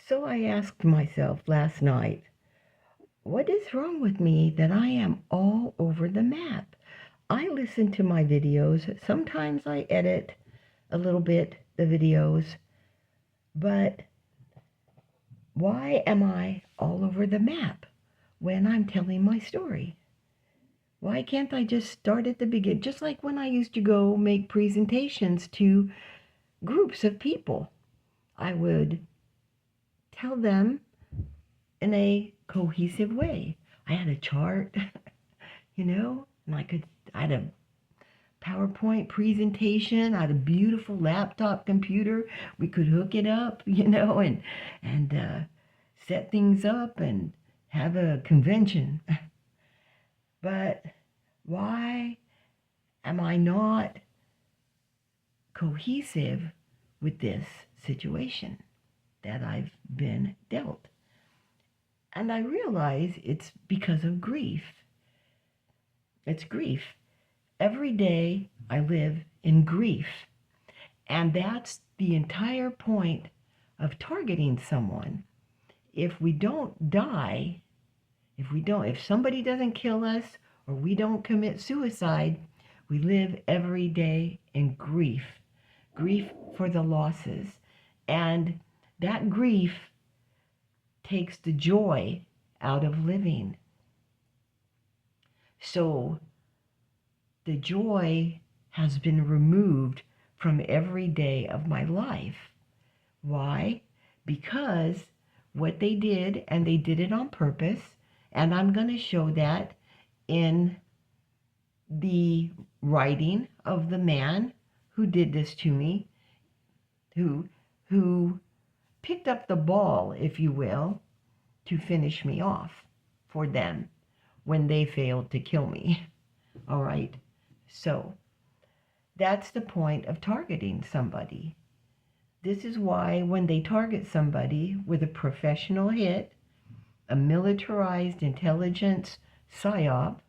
So I asked myself last night, what is wrong with me that I am all over the map? I listen to my videos. Sometimes I edit a little bit the videos, but why am I all over the map when I'm telling my story? Why can't I just start at the beginning? Just like when I used to go make presentations to groups of people, I would tell them in a cohesive way. I had a chart, and I had a PowerPoint presentation. I had a beautiful laptop computer. We could hook it up, and set things up and have a convention. But why am I not cohesive with this situation that I've been dealt? And I realize it's because of grief. It's grief. Every day I live in grief. And that's the entire point of targeting someone. If we don't die, if somebody doesn't kill us or we don't commit suicide, we live every day in grief. Grief for the losses. And that grief takes the joy out of living. So the joy has been removed from every day of my life. Why? Because what they did, and they did it on purpose, and I'm going to show that in the writing of the man who did this to me, who picked up the ball, if you will, to finish me off for them when they failed to kill me. All right? So that's the point of targeting somebody. This is why when they target somebody with a professional hit, a militarized intelligence psyop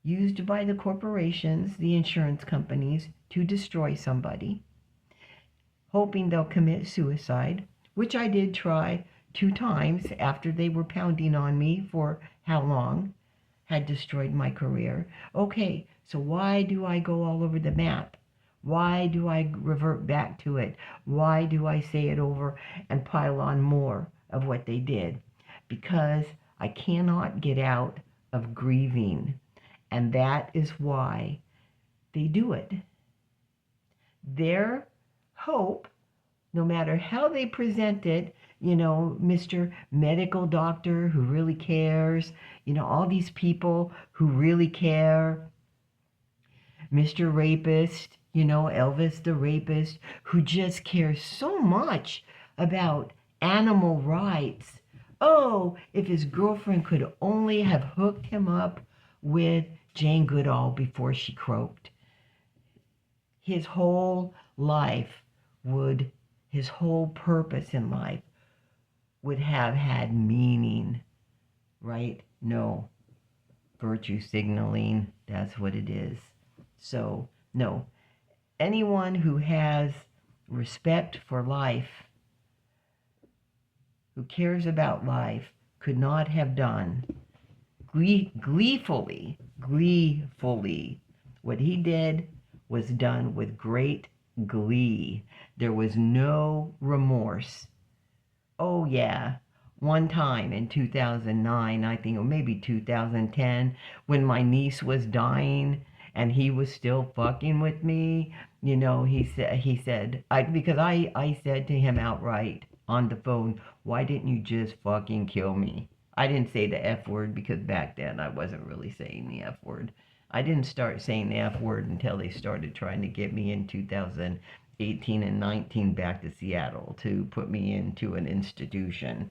used by the corporations, the insurance companies, to destroy somebody, hoping they'll commit suicide, which I did try 2 times after they were pounding on me for how long, had destroyed my career. Okay, so why do I go all over the map? Why do I revert back to it? Why do I say it over and pile on more of what they did? Because I cannot get out of grieving. And that is why they do it. Their hope, no matter how they present it, Mr. Medical Doctor who really cares, all these people who really care, Mr. Rapist, Elvis the rapist, who just cares so much about animal rights. Oh, if his girlfriend could only have hooked him up with Jane Goodall before she croaked. His whole purpose in life would have had meaning, right? No. Virtue signaling, that's what it is. So, no. Anyone who has respect for life, who cares about life, could not have done gleefully. What he did was done with great glee. There was no remorse. Oh yeah, one time in 2009, I think, or maybe 2010, when my niece was dying and he was still fucking with me, he said, because I said to him outright on the phone, why didn't you just fucking kill me? I didn't say the F word because back then I wasn't really saying the F word. I didn't start saying the F word until they started trying to get me in 2018 and 19 back to Seattle to put me into an institution.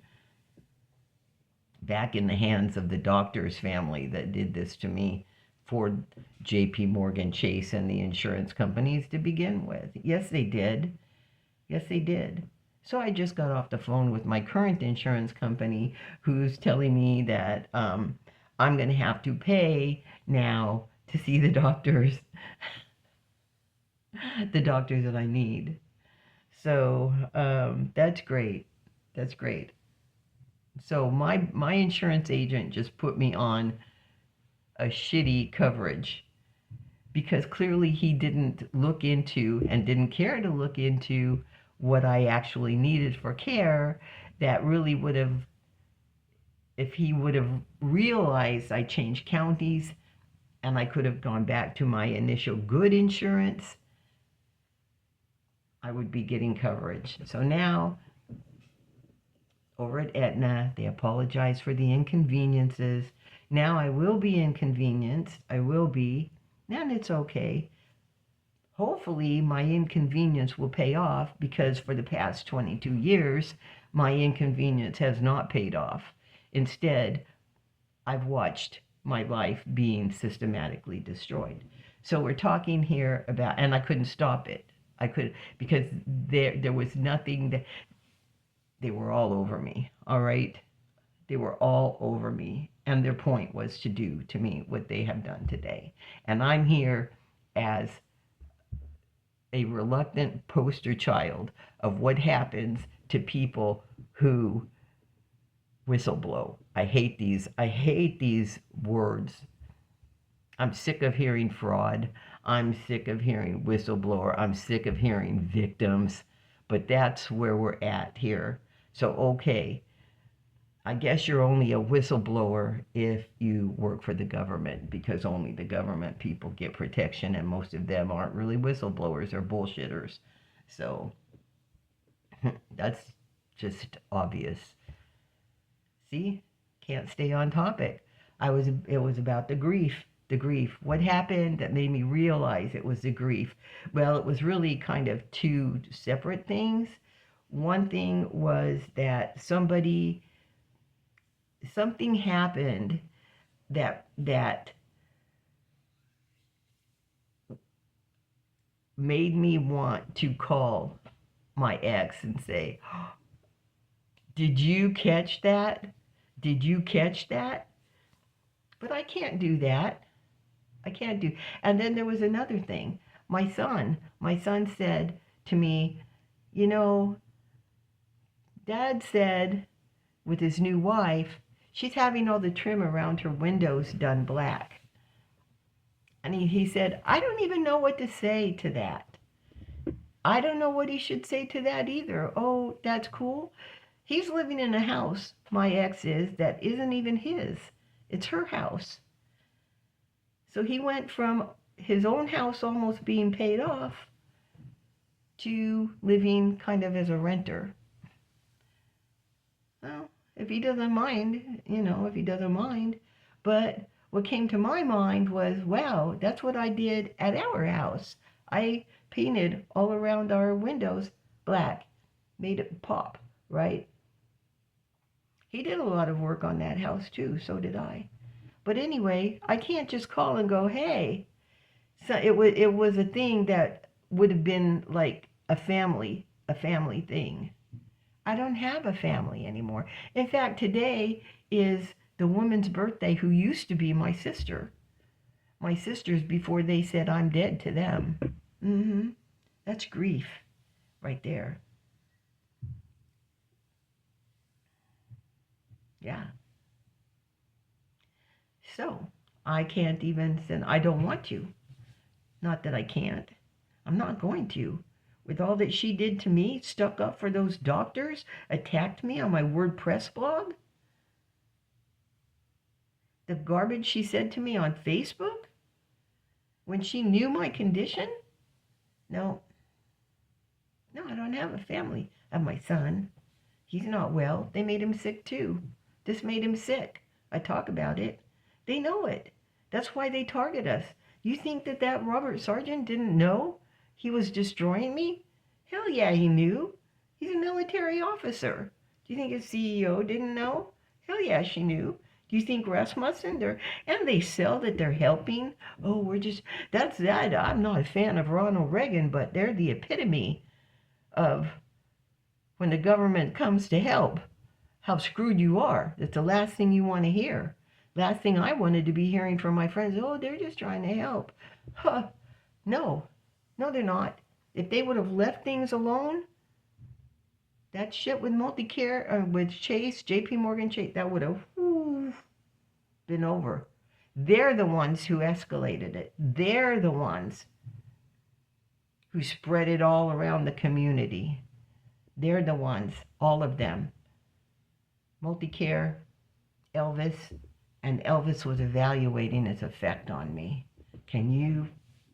Back in the hands of the doctor's family that did this to me for JP Morgan Chase and the insurance companies to begin with. Yes, they did. Yes, they did. So I just got off the phone with my current insurance company who's telling me that I'm going to have to pay now to see the doctors that I need. So that's great. That's great. So my insurance agent just put me on a shitty coverage because clearly he didn't look into and didn't care to look into what I actually needed for care. That really would have, if he would have realized I changed counties and I could have gone back to my initial good insurance, I would be getting coverage. So now, over at Aetna, they apologize for the inconveniences. Now I will be inconvenienced. I will be, and it's okay. Hopefully my inconvenience will pay off, because for the past 22 years, my inconvenience has not paid off. Instead, I've watched my life being systematically destroyed. So we're talking here about, and I couldn't stop it. I could, because there was nothing that, they were all over me, all right? They were all over me, and their point was to do to me what they have done today. And I'm here as a reluctant poster child of what happens to people who whistleblow. I hate these words. I'm sick of hearing fraud. I'm sick of hearing whistleblower. I'm sick of hearing victims. But that's where we're at here. So, okay, I guess you're only a whistleblower if you work for the government, because only the government people get protection, and most of them aren't really whistleblowers, they're bullshitters. So that's just obvious. See, can't stay on topic. It was about the grief. The grief. What happened that made me realize it was the grief? Well, it was really kind of two separate things. One thing was that something happened that made me want to call my ex and say, did you catch that? Did you catch that? But I can't do that. I can't do. And then there was another thing. My son said to me, you know, Dad said with his new wife, she's having all the trim around her windows done black. And he said, I don't even know what to say to that. I don't know what he should say to that either. Oh, that's cool. He's living in a house, my ex is, that isn't even his. It's her house. So he went from his own house almost being paid off to living kind of as a renter. Well, if he doesn't mind, if he doesn't mind. But what came to my mind was, wow, that's what I did at our house. I painted all around our windows black, made it pop, right? He did a lot of work on that house too, so did I. But anyway, I can't just call and go, hey. So it was a thing that would have been like a family thing. I don't have a family anymore. In fact, today is the woman's birthday who used to be my sister. My sisters before they said I'm dead to them. That's grief right there. Yeah. So I can't even send, I don't want to. Not that I can't. I'm not going to. With all that she did to me, stuck up for those doctors, attacked me on my WordPress blog, the garbage she said to me on Facebook, when she knew my condition. No, I don't have a family. I have my son. He's not well. They made him sick too. This made him sick. I talk about it. They know it. That's why they target us. You think that Robert Sargent didn't know he was destroying me? Hell yeah, he knew. He's a military officer. Do you think his CEO didn't know? Hell yeah, she knew. Do you think Rasmussen? And they sell that they're helping. Oh, that's that. I'm not a fan of Ronald Reagan, but they're the epitome of when the government comes to help, how screwed you are. That's the last thing you want to hear. Last thing I wanted to be hearing from my friends, oh, they're just trying to help. Huh. No, they're not. If they would have left things alone, That shit with Multicare, with Chase, JP Morgan Chase, that would have been over. They're the ones who escalated it. They're the ones who spread it all around the community. They're the ones, all of them. Multicare, Elvis, and Elvis was evaluating its effect on me. Can you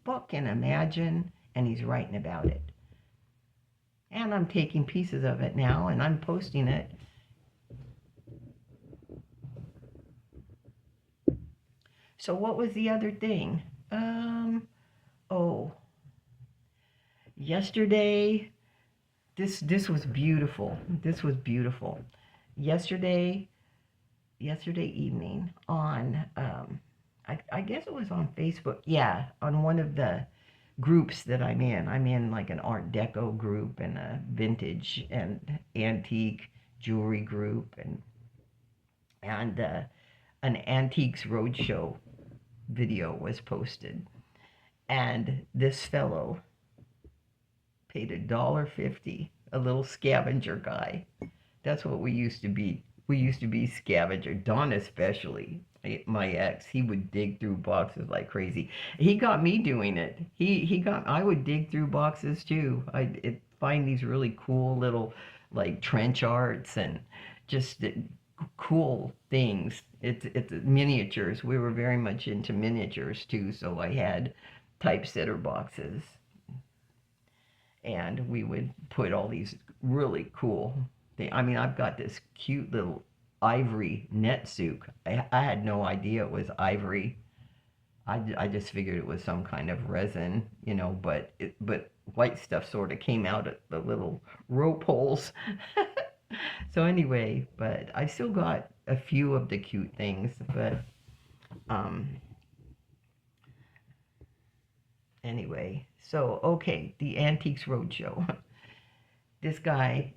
fucking imagine? And he's writing about it. And I'm taking pieces of it now and I'm posting it. So what was the other thing? Oh, yesterday, this was beautiful. This was beautiful. Yesterday evening on, I guess it was on Facebook. Yeah, on one of the groups that I'm in. I'm in like an Art Deco group and a vintage and antique jewelry group and an Antiques Roadshow video was posted. And this fellow paid $1.50, a little scavenger guy. That's what we used to be. We used to be scavenger. Don especially, my ex, he would dig through boxes like crazy. He got me doing it. I would dig through boxes too. I'd find these really cool little like trench arts and just cool things. It's miniatures. We were very much into miniatures too, so I had typesetter boxes and we would put all these really cool things. I mean, I've got this cute little ivory netsuke. I had no idea it was ivory. I just figured it was some kind of resin, but white stuff sort of came out at the little rope holes. So anyway, but I still got a few of the cute things, but anyway, so okay, the Antiques Roadshow. This guy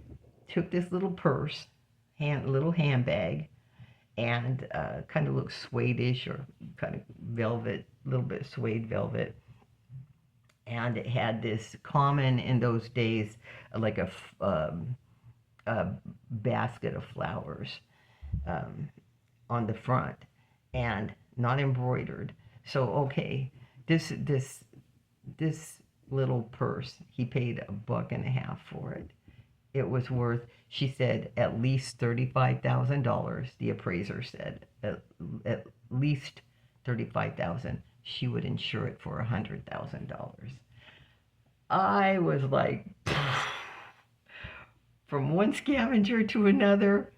took this little purse, little handbag, and kind of looks suede-ish or kind of velvet, a little bit suede velvet. And it had this common in those days, like a basket of flowers on the front, and not embroidered. So okay, this little purse, he paid $1.50 for it. It was worth, she said, at least $35,000. The appraiser said at least $35,000. She would insure it for $100,000. I was like, from one scavenger to another,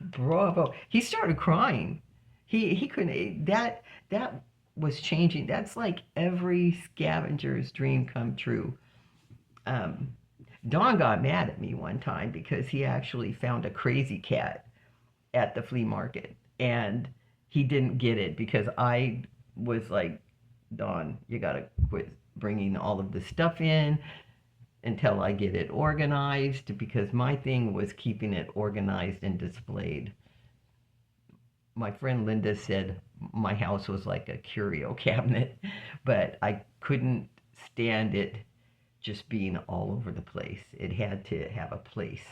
bravo. He started crying. He couldn't. That was changing. That's like every scavenger's dream come true. Don got mad at me one time because he actually found a crazy cat at the flea market and he didn't get it because I was like, Don, you gotta quit bringing all of the stuff in until I get it organized, because my thing was keeping it organized and displayed. My friend Linda said my house was like a curio cabinet, but I couldn't stand it just being all over the place. It had to have a place.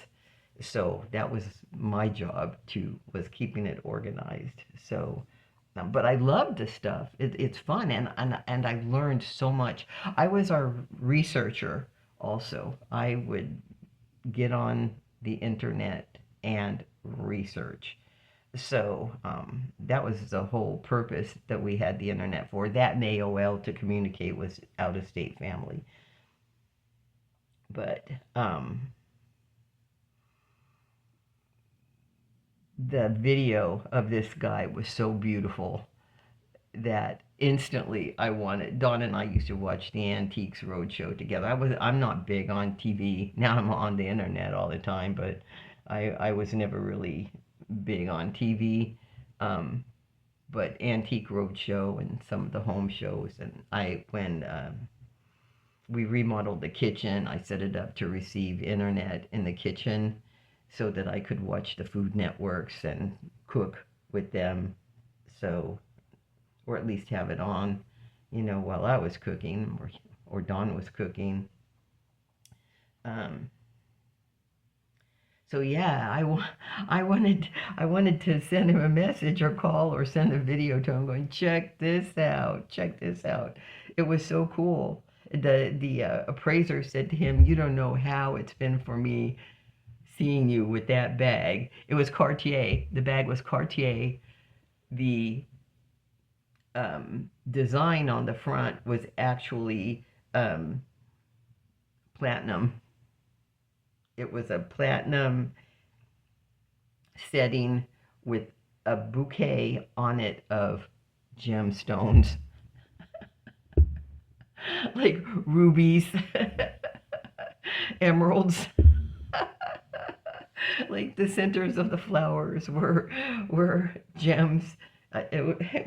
So that was my job too, was keeping it organized. So, but I loved the stuff. It's fun, and I learned so much. I was our researcher also. I would get on the internet and research. So that was the whole purpose that we had the internet for. That and AOL to communicate with out-of-state family. But the video of this guy was so beautiful that instantly I wanted. Dawn and I used to watch the Antiques Roadshow together. I'm not big on TV. Now I'm on the internet all the time, but I was never really big on TV. But Antique Roadshow and some of the home shows, and when we remodeled the kitchen, I set it up to receive internet in the kitchen so that I could watch the Food Networks and cook with them. So, or at least have it on, while I was cooking or Dawn was cooking. So yeah, I wanted to send him a message or call or send a video to him going, check this out, check this out. It was so cool. The appraiser said to him, you don't know how it's been for me seeing you with that bag. It was Cartier. The bag was Cartier. The design on the front was actually um, platinum. It was a platinum setting with a bouquet on it of gemstones, like rubies, emeralds. Like the centers of the flowers were gems. It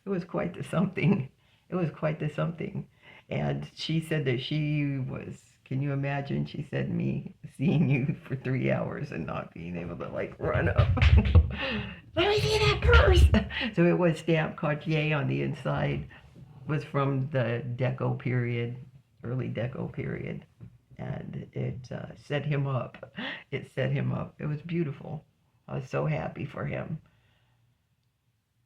was quite the something. It was quite the something. And she said that she was. Can you imagine? She said me seeing you for 3 hours and not being able to like run up. Let me see that purse. So it was stamped Cartier on the inside. Was from the Deco period, early Deco period, and it set him up. It set him up. It was beautiful. I was so happy for him.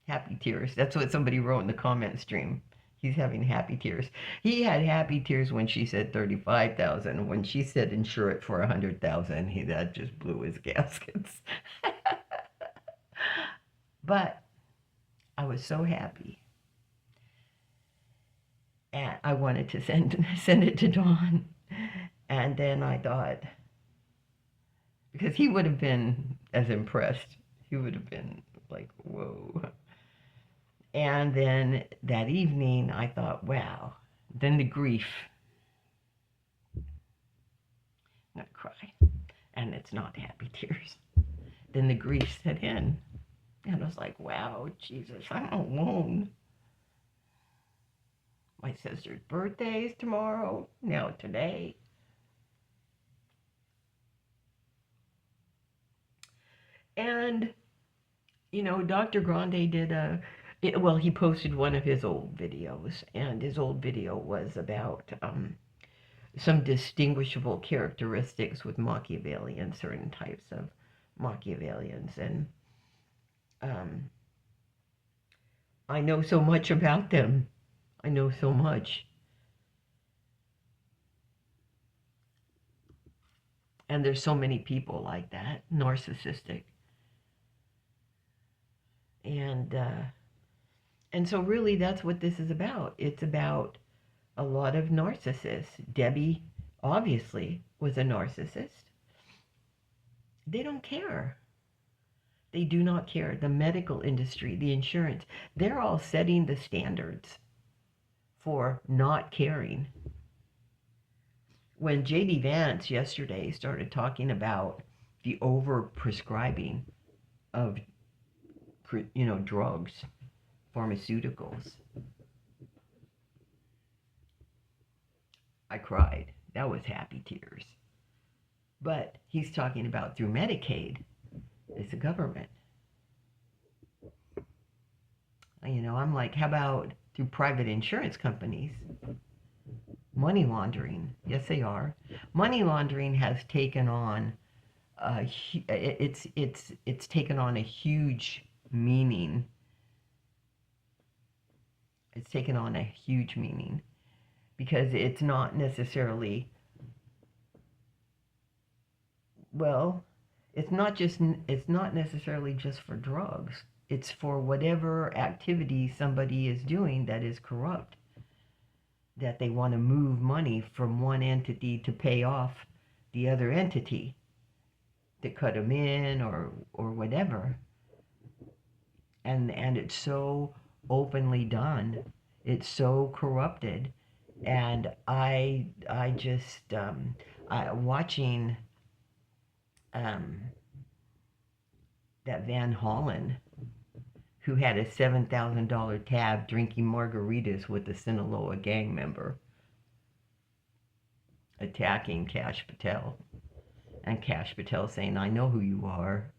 Happy tears. That's what somebody wrote in the comment stream. He's having happy tears. He had happy tears when she said 35,000. When she said insure it for 100,000, that just blew his gaskets. But I was so happy, and I wanted to send it to Dawn. And then I thought, because he would have been as impressed. He would have been like, whoa. And then that evening, I thought, wow. Then the grief. I'm going to cry. And it's not happy tears. Then the grief set in. And I was like, wow, Jesus, I'm alone. My sister's birthday is tomorrow. Now today. And, Dr. Grande did he posted one of his old videos, and his old video was about some distinguishable characteristics with Machiavellians, certain types of Machiavellians, and I know so much about them. I know so much. And there's so many people like that, narcissistic. And so really that's what this is about. It's about a lot of narcissists. Debbie obviously was a narcissist. They don't care. They do not care. The medical industry, the insurance, they're all setting the standards for not caring. When J.D. Vance yesterday started talking about the over-prescribing of, drugs, pharmaceuticals, I cried. That was happy tears. But he's talking about through Medicaid. It's the government. I'm like, how about through private insurance companies? Money laundering. Yes, they are. Money laundering has taken on it's taken on a huge meaning. It's taken on a huge meaning because it's not necessarily, well, it's not necessarily just for drugs. It's for whatever activity somebody is doing that is corrupt, that they want to move money from one entity to pay off the other entity, to cut them in or whatever. And it's so openly done. It's so corrupted. And I just watching that Van Hollen, who had a $7,000 tab drinking margaritas with a Sinaloa gang member, attacking Cash Patel. And Cash Patel saying, I know who you are.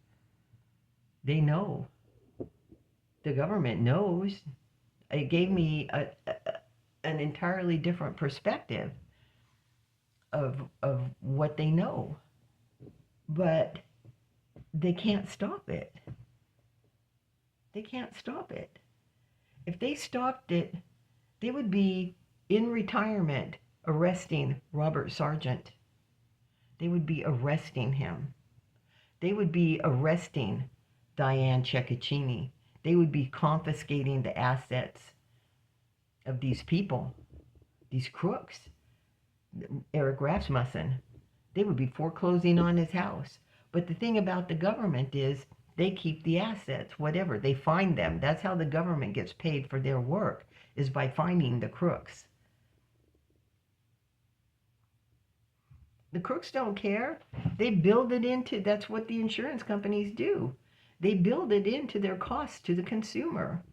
They know. The government knows. It gave me an entirely different perspective of what they know. but they can't stop it. They can't stop it. If they stopped it, they would be in retirement arresting Robert Sargent. They would be arresting him. They would be arresting Diane Ceccaccini. They would be confiscating the assets of these people, these crooks. Eric Rasmussen. They would be foreclosing on his house. But the thing about the government is they keep the assets, whatever. They find them. That's how the government gets paid for their work, is by finding the crooks. The crooks don't care. They build it into, that's what the insurance companies do. They build it into their costs to the consumer.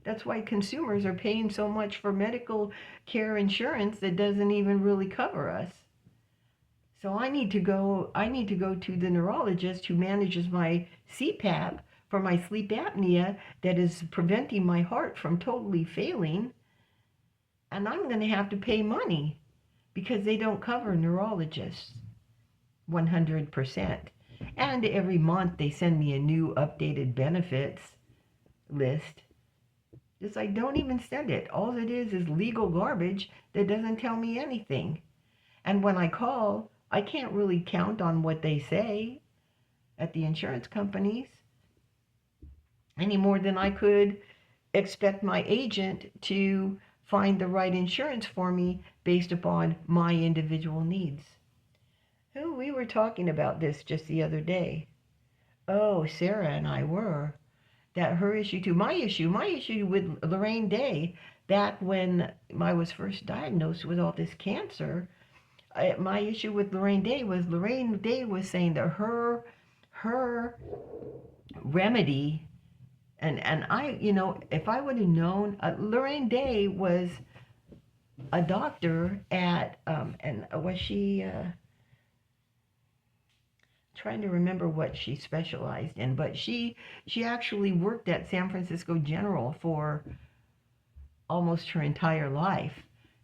That's why consumers are paying so much for medical care insurance that doesn't even really cover us. So I need to go to the neurologist who manages my CPAP for my sleep apnea that is preventing my heart from totally failing. And I'm going to have to pay money because they don't cover neurologists 100%. And every month they send me a new updated benefits list. It's like, don't even send it. All it is legal garbage that doesn't tell me anything. And when I call, I can't really count on what they say at the insurance companies any more than I could expect my agent to find the right insurance for me based upon my individual needs. Oh, we were talking about this just the other day. Oh, Sarah and I were. That her issue too. My issue with Lorraine Day, back when I was first diagnosed with all this cancer, my issue with Lorraine Day was saying that her remedy, and I, if I would have known, Lorraine Day was a doctor at, and was she, trying to remember what she specialized in, but she actually worked at San Francisco General for almost her entire life.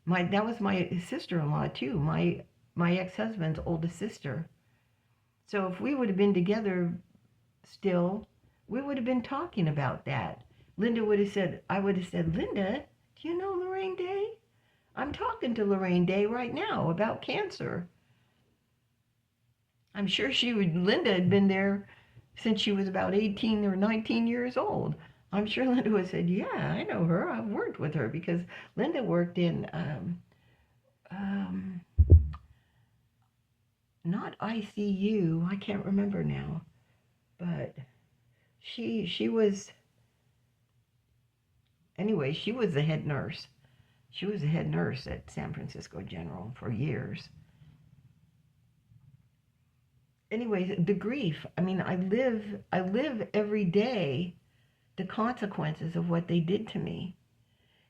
That was my sister-in-law too, my ex-husband's oldest sister. So if we would have been together still, we would have been talking about that. I would have said, Linda, do you know Lorraine Day? I'm talking to Lorraine Day right now about cancer. I'm sure Linda had been there since she was about 18 or 19 years old. I'm sure Linda would have said, yeah, I know her. I've worked with her, because Linda worked in, not ICU, I can't remember now, but she was, anyway, she was the head nurse. She was the head nurse at San Francisco General for years. Anyways, the grief. I mean, I live every day the consequences of what they did to me.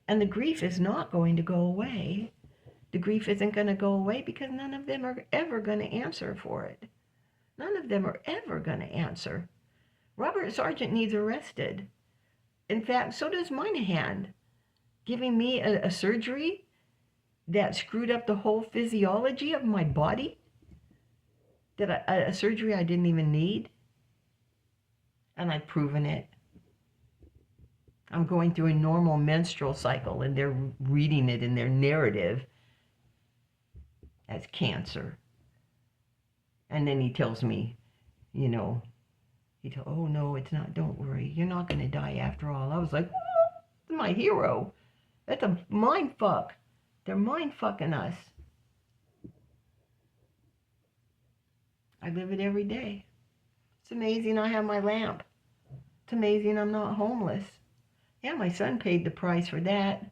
And the grief is not going to go away. The grief isn't going to go away because none of them are ever going to answer for it. None of them are ever going to answer. Robert Sargent needs arrested. In fact, so does Minahan, giving me a surgery that screwed up the whole physiology of my body. A surgery I didn't even need, and I've proven it. I'm going through a normal menstrual cycle, and they're reading it in their narrative as cancer. And then he tells me, oh no, it's not, don't worry, you're not going to die after all. I was like, oh, that's my hero. That's a mind fuck. They're mind fucking us. I live it every day. It's amazing I have my lamp. It's amazing I'm not homeless. Yeah, my son paid the price for that.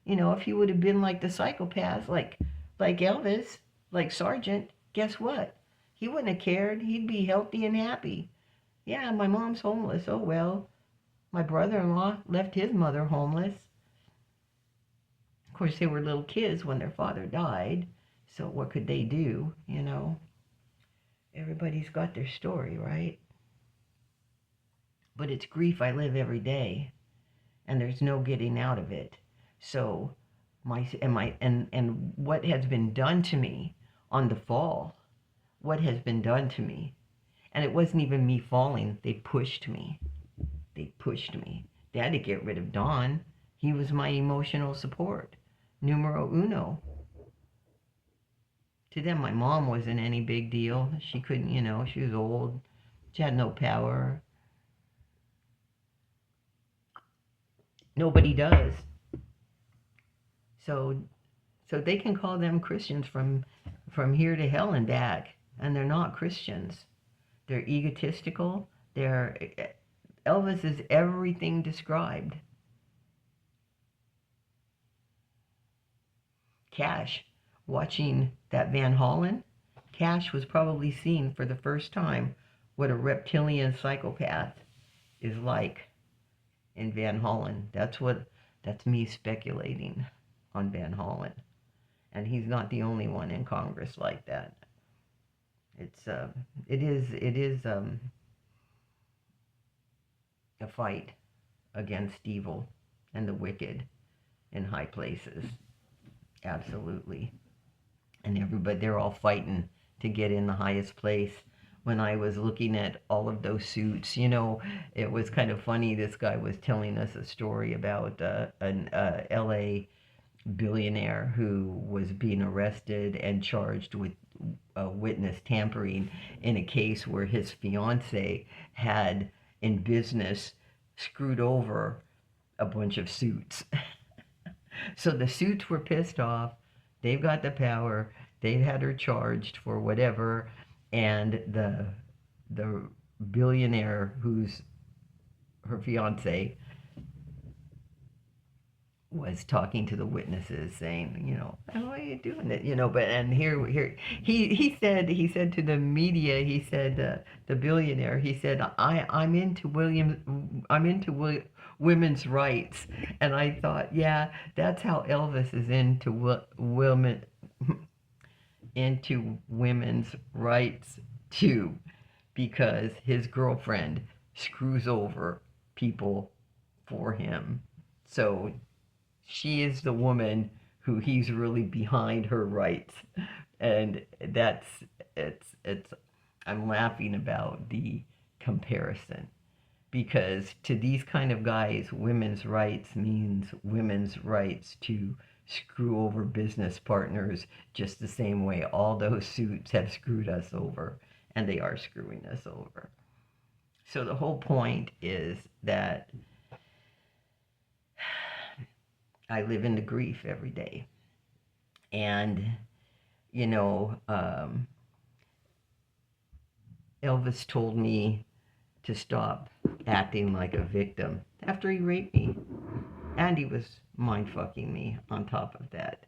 If he would have been like the psychopath, like Elvis, like Sargent, guess what? He wouldn't have cared. He'd be healthy and happy. Yeah, my mom's homeless. Oh well. My brother-in-law left his mother homeless. Of course, they were little kids when their father died. So what could they do, Everybody's got their story, right? But it's grief I live every day, and there's no getting out of it. So what has been done to me on the fall, what has been done to me And it wasn't even me falling. They pushed me. They pushed me. They had to get rid of Don. He was my emotional support. Numero uno. To them, my mom wasn't any big deal. She couldn't, she was old. She had no power. Nobody does. So they can call them Christians from here to hell and back, and they're not Christians. They're egotistical. Elvis is everything described. Cash, watching that Van Hollen, Cash was probably seeing for the first time what a reptilian psychopath is like in Van Hollen. That's me speculating on Van Hollen. And he's not the only one in Congress like that. It is a fight against evil and the wicked in high places. Absolutely. And everybody, they're all fighting to get in the highest place. When I was looking at all of those suits, it was kind of funny. This guy was telling us a story about an LA billionaire who was being arrested and charged with witness tampering in a case where his fiance had, in business, screwed over a bunch of suits. So the suits were pissed off. They've got the power. They've had her charged for whatever, and the billionaire who's her fiance was talking to the witnesses, saying, how are you doing it? But and here he said to the media, he said, the billionaire, he said, I'm into women's rights. And I thought, yeah, that's how Elvis is into women's rights too, because his girlfriend screws over people for him. So she is the woman who he's really behind her rights. And I'm laughing about the comparison, because to these kind of guys, women's rights means women's rights to screw over business partners just the same way all those suits have screwed us over, and they are screwing us over. So the whole point is that I live in the grief every day. And, Elvis told me to stop acting like a victim after he raped me. And he was mind-fucking me on top of that,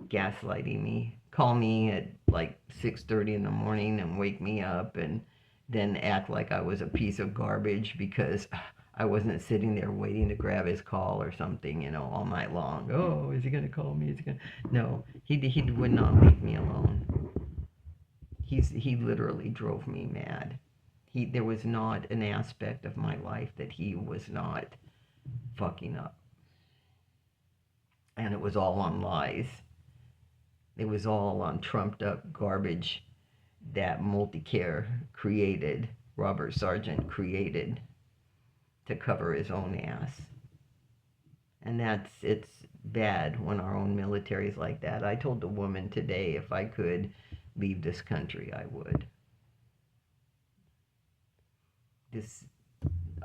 gaslighting me, call me at like 6:30 in the morning and wake me up, and then act like I was a piece of garbage because I wasn't sitting there waiting to grab his call or something, all night long. Oh, is he going to call me? Is he going to... No, he would not leave me alone. He literally drove me mad. There was not an aspect of my life that he was not fucking up. And it was all on lies. It was all on trumped up garbage that Multicare created, Robert Sargent created, to cover his own ass. And it's bad when our own military's like that. I told the woman today, if I could leave this country, I would.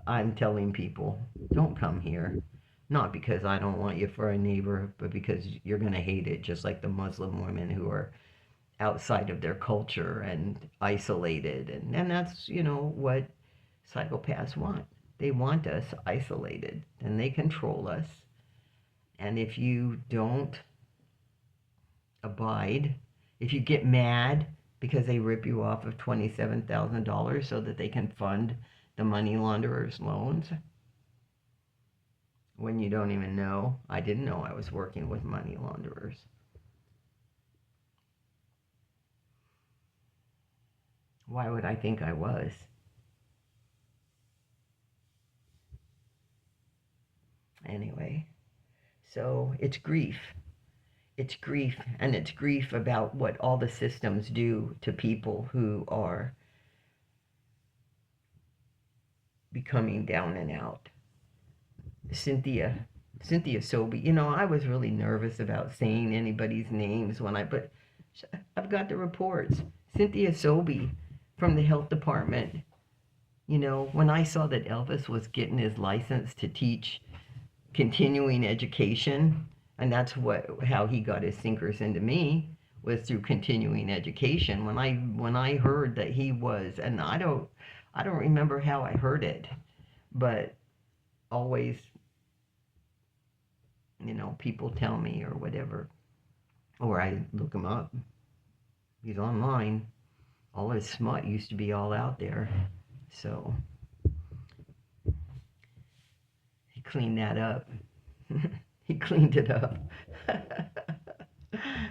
I'm telling people, don't come here. Not because I don't want you for a neighbor, but because you're going to hate it, just like the Muslim women who are outside of their culture and isolated. And that's, what psychopaths want. They want us isolated, and they control us. And if you don't abide, if you get mad because they rip you off of $27,000 so that they can fund the money launderers' loans, when you don't even know. I didn't know I was working with money launderers. Why would I think I was? Anyway, so it's grief. It's grief, and it's grief about what all the systems do to people who are becoming down and out. Cynthia, Cynthia Sobey. You know, I was really nervous about saying anybody's names but I've got the reports. Cynthia Sobey from the health department. You know, when I saw that Elvis was getting his license to teach continuing education, and that's how he got his sinkers into me, was through continuing education. When I heard that he was, and I don't remember how I heard it, but always, you know, people tell me or whatever, or I look him up. He's online. All his smut used to be all out there, so he cleaned that up. He cleaned it up.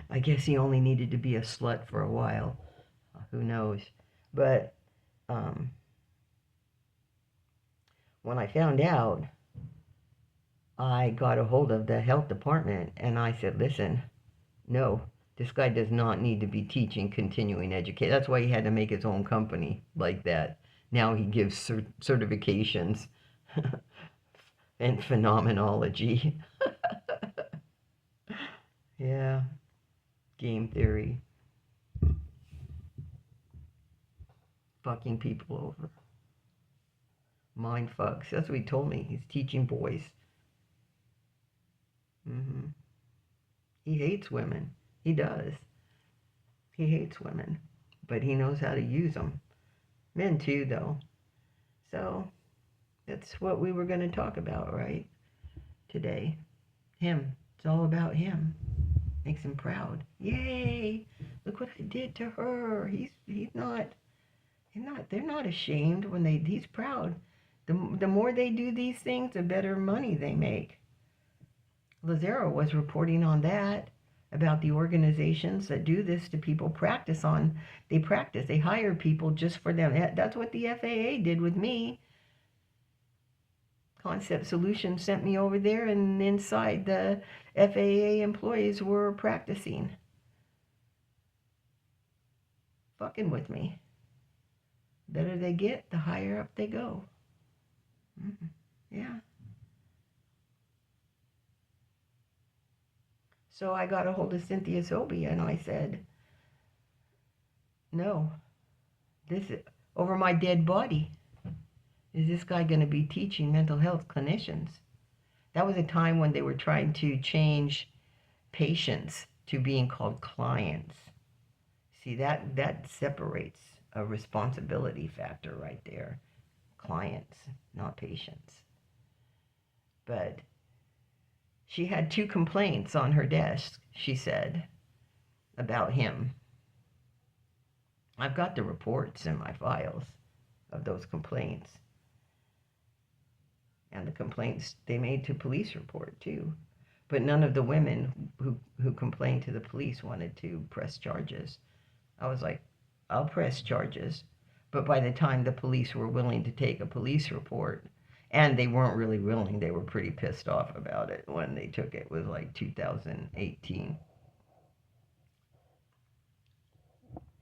I guess he only needed to be a slut for a while. Who knows? But when I found out, I got a hold of the health department and I said, listen, no, this guy does not need to be teaching continuing education. That's why he had to make his own company like that. Now he gives certifications and phenomenology. Yeah, game theory. Fucking people over. Mind fucks. That's what he told me. He's teaching boys. He hates women. He does. He hates women. But he knows how to use them. Men too, though. So, that's what we were going to talk about, right? Today. Him. It's all about him. Makes him proud. Yay! Look what I did to her. They're not ashamed when he's proud. The more they do these things, the better money they make. Lazaro was reporting on that, about the organizations that do this to people. They hire people just for them. That's what the FAA did with me. Concept Solutions sent me over there, and inside the FAA employees were practicing. Fucking with me. The better they get, the higher up they go. Yeah. So I got a hold of Cynthia Sobey and I said, no, this is over my dead body. Is this guy going to be teaching mental health clinicians? That was a time when they were trying to change patients to being called clients. See, that separates a responsibility factor right there. Clients, not patients. But she had 2 complaints on her desk, she said, about him. I've got the reports in my files of those complaints. And the complaints they made to police report, too. But none of the women who complained to the police wanted to press charges. I was like, I'll press charges. But by the time the police were willing to take a police report, and they weren't really willing, they were pretty pissed off about it when they took it. It was like 2018.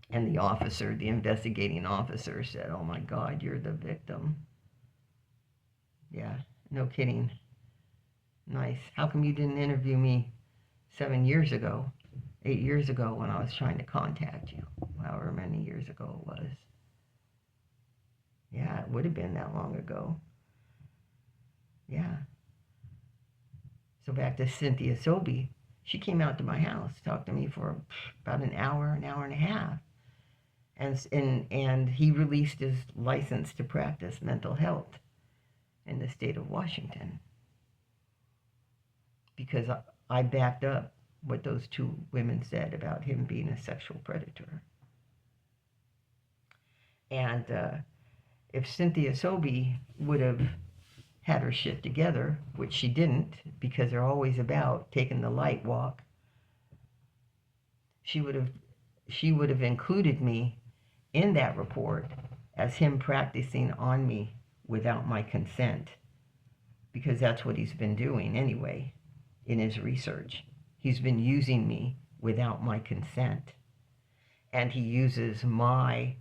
And the investigating officer said, oh my God, you're the victim. Yeah, no kidding. Nice. How come you didn't interview me 8 years ago when I was trying to contact you? However many years ago it was. Yeah, it would have been that long ago. Yeah. So back to Cynthia Sobey. She came out to my house, talked to me for about an hour and a half. And he released his license to practice mental health in the state of Washington. Because I backed up what those 2 women said about him being a sexual predator. And if Cynthia Sobey would have had her shit together, which she didn't, because they're always about taking the light walk, she would have included me in that report as him practicing on me without my consent, because that's what he's been doing anyway in his research. He's been using me without my consent. And he uses my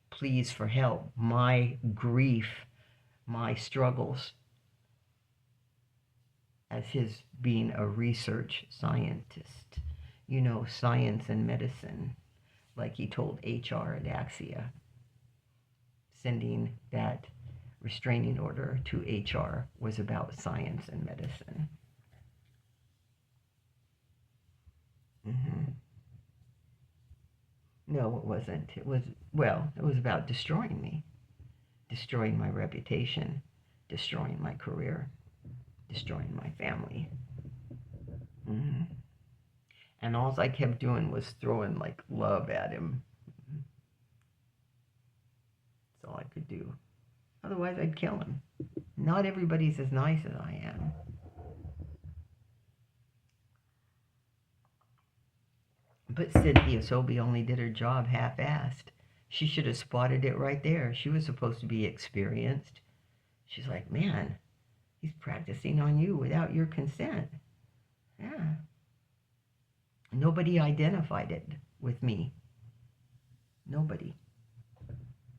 pleas for help, my grief, my struggles as his being a research scientist. You know, science and medicine, like he told HR at Axia, sending that restraining order to HR was about science and medicine. Mm-hmm. No, it wasn't. It was, well, it was about destroying me, destroying my reputation, destroying my career, destroying my family. Mm-hmm. And all I kept doing was throwing like love at him. That's all I could do. Otherwise, I'd kill him. Not everybody's as nice as I am. But Cynthia Sobey only did her job half-assed. She should have spotted it right there. She was supposed to be experienced. She's like, man, he's practicing on you without your consent. Yeah. Nobody identified it with me. Nobody.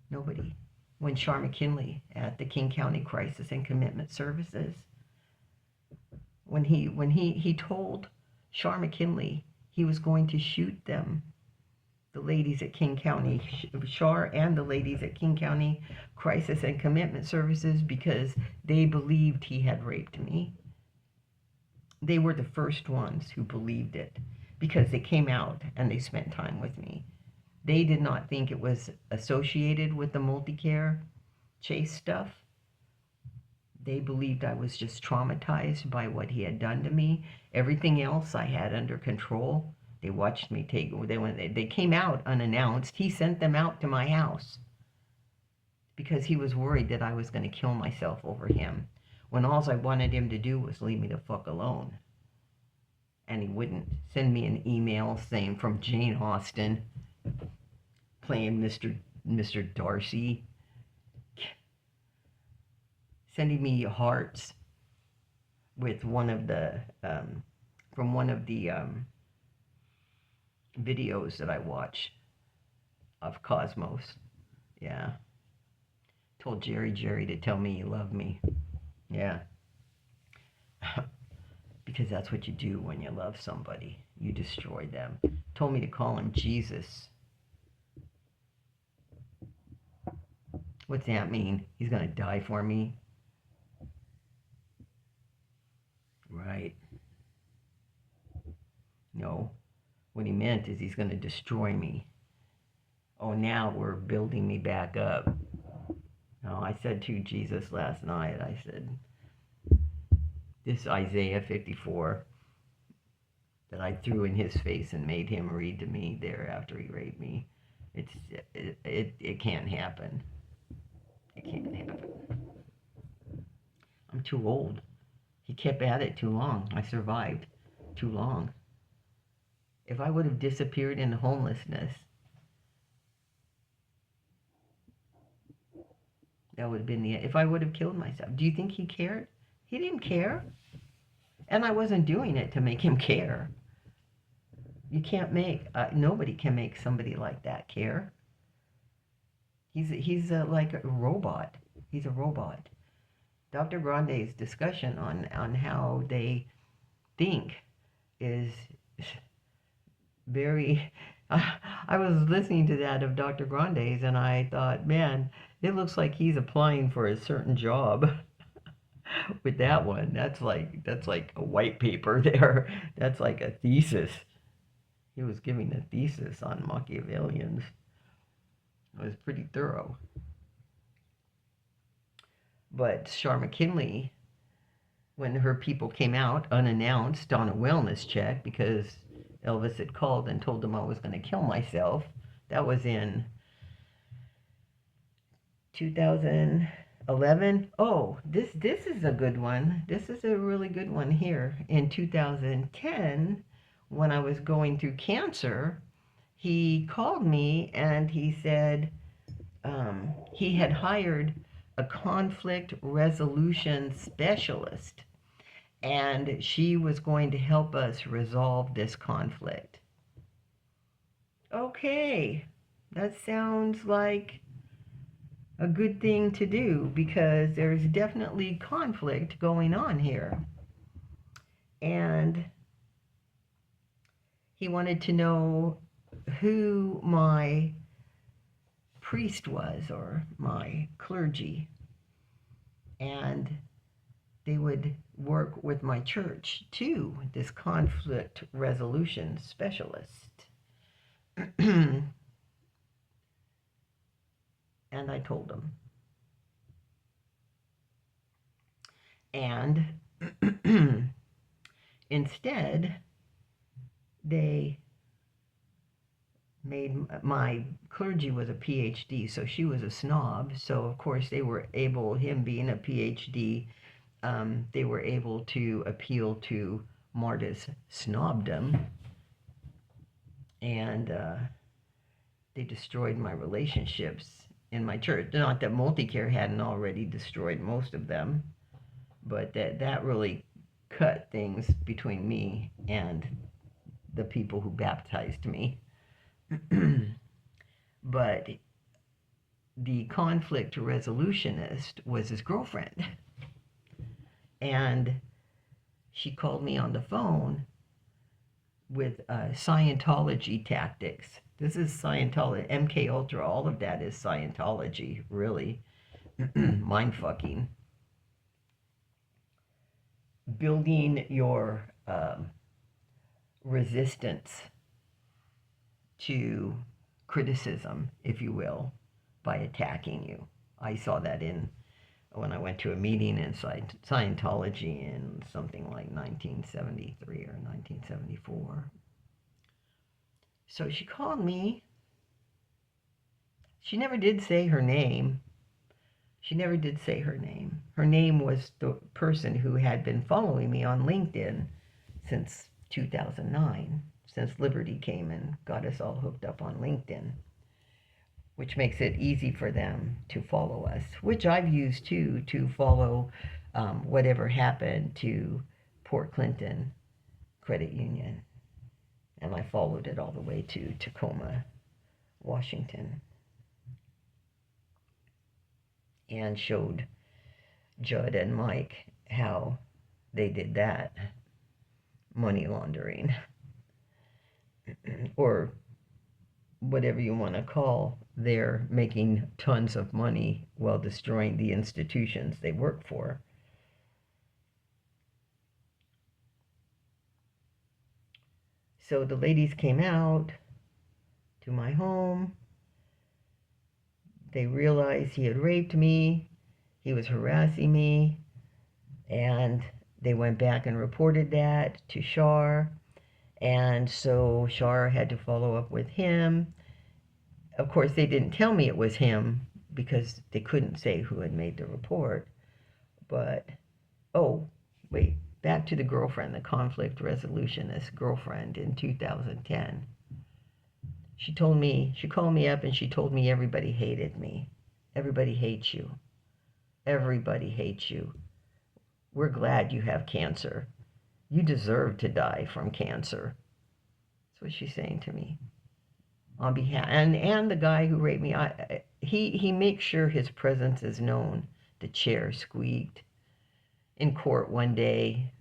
Nobody. When Char McKinley at the King County Crisis and Commitment Services, when he told Char McKinley he was going to shoot them, the ladies at King County, Char and the ladies at King County Crisis and Commitment Services, because they believed he had raped me. They were the first ones who believed it because they came out and they spent time with me. They did not think it was associated with the multi-care chase stuff. They believed I was just traumatized by what he had done to me. Everything else I had under control. They watched me take, they came out unannounced. He sent them out to my house because he was worried that I was going to kill myself over him, when all I wanted him to do was leave me the fuck alone. And he wouldn't. Send me an email saying, from Jane Austen, playing Mr. Darcy, sending me hearts with one of the, from one of the videos that I watch of Cosmos. Yeah. Told Jerry to tell me you love me. Yeah. Because that's what you do when you love somebody. You destroy them. Told me to call him Jesus. What's that mean? He's going to die for me? Right. No. What he meant is he's going to destroy me. Oh, now we're building me back up. No, I said to Jesus last night, I said, this Isaiah 54 that I threw in his face and made him read to me there after he raped me, it can't happen. It can't happen. I'm too old. He kept at it too long. I survived too long. If I would have disappeared into homelessness, that would have been the end. If I would have killed myself, do you think he cared? He didn't care. And I wasn't doing it to make him care. You can't make, nobody can make somebody like that care. He's like a robot. He's a robot. Dr. Grande's discussion on how they think is very, I was listening to that of Dr. Grande's and I thought, man, it looks like he's applying for a certain job. With that one, that's like a white paper there. That's like a thesis. He was giving a thesis on Machiavellians. It was pretty thorough. But Char McKinley, when her people came out unannounced on a wellness check because Elvis had called and told them I was going to kill myself, that was in 2011. Oh, this is a good one. This is a really good one here. In 2010, when I was going through cancer, he called me and he said he had hired a conflict resolution specialist and she was going to help us resolve this conflict. Okay, that sounds like a good thing to do because there's definitely conflict going on here. And he wanted to know who my priest was or my clergy. And they would work with my church too, this conflict resolution specialist. And I told them. And instead, they made my clergy was a PhD, so she was a snob. So of course they were able, him being a PhD, they were able to appeal to Marta's snobdom, and they destroyed my relationships in my church. Not that multicare hadn't already destroyed most of them, but that really cut things between me and the people who baptized me. But the conflict resolutionist was his girlfriend. And she called me on the phone with Scientology tactics. This is Scientology, MK Ultra, all of that is Scientology, really. Mind fucking. Building your resistance to criticism, if you will, by attacking you. I saw that when I went to a meeting in Scientology in something like 1973 or 1974. So she called me. She never did say her name. She never did say her name. Her name was the person who had been following me on LinkedIn since 2009, since Liberty came and got us all hooked up on LinkedIn, which makes it easy for them to follow us, which I've used too to follow whatever happened to Port Clinton Credit Union. And I followed it all the way to Tacoma, Washington, and showed Judd and Mike how they did that money laundering, or whatever you want to call their making tons of money while destroying the institutions they work for. So the ladies came out to my home. They realized he had raped me. He was harassing me. And they went back and reported that to Shar. And so Shar had to follow up with him. Of course, they didn't tell me it was him because they couldn't say who had made the report. But, oh, wait, back to the girlfriend, the conflict resolutionist girlfriend in 2010. She called me up and she told me everybody hated me. Everybody hates you. Everybody hates you. We're glad you have cancer. You deserve to die from cancer. That's what she's saying to me. On behalf, and the guy who raped me, he makes sure his presence is known. The chair squeaked in court one day.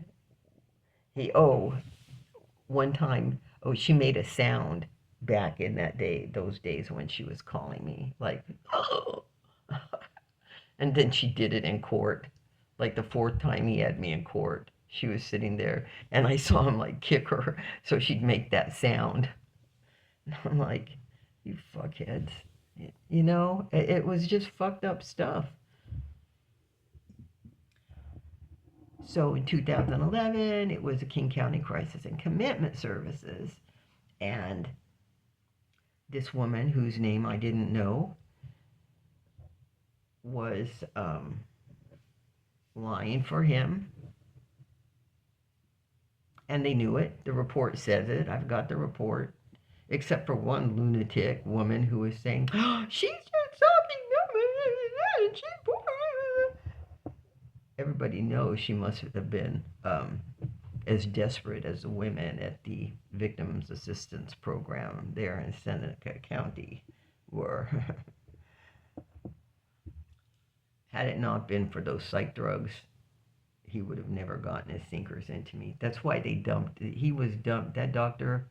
One time, she made a sound back in those days when she was calling me, like, oh. And then she did it in court. Like the fourth time he had me in court, she was sitting there, and I saw him like kick her, so she'd make that sound. And I'm like, you fuckheads. You know, it was just fucked up stuff. So in 2011, it was the King County Crisis and Commitment Services. And this woman, whose name I didn't know, was lying for him. And they knew it. The report says it. I've got the report. Except for one lunatic woman who was saying, oh, she's just talking to me. Everybody knows she must have been as desperate as the women at the Victims Assistance Program there in Seneca County were. Had it not been for those psych drugs, he would have never gotten his sinkers into me. That's why they dumped. He was dumped. That doctor,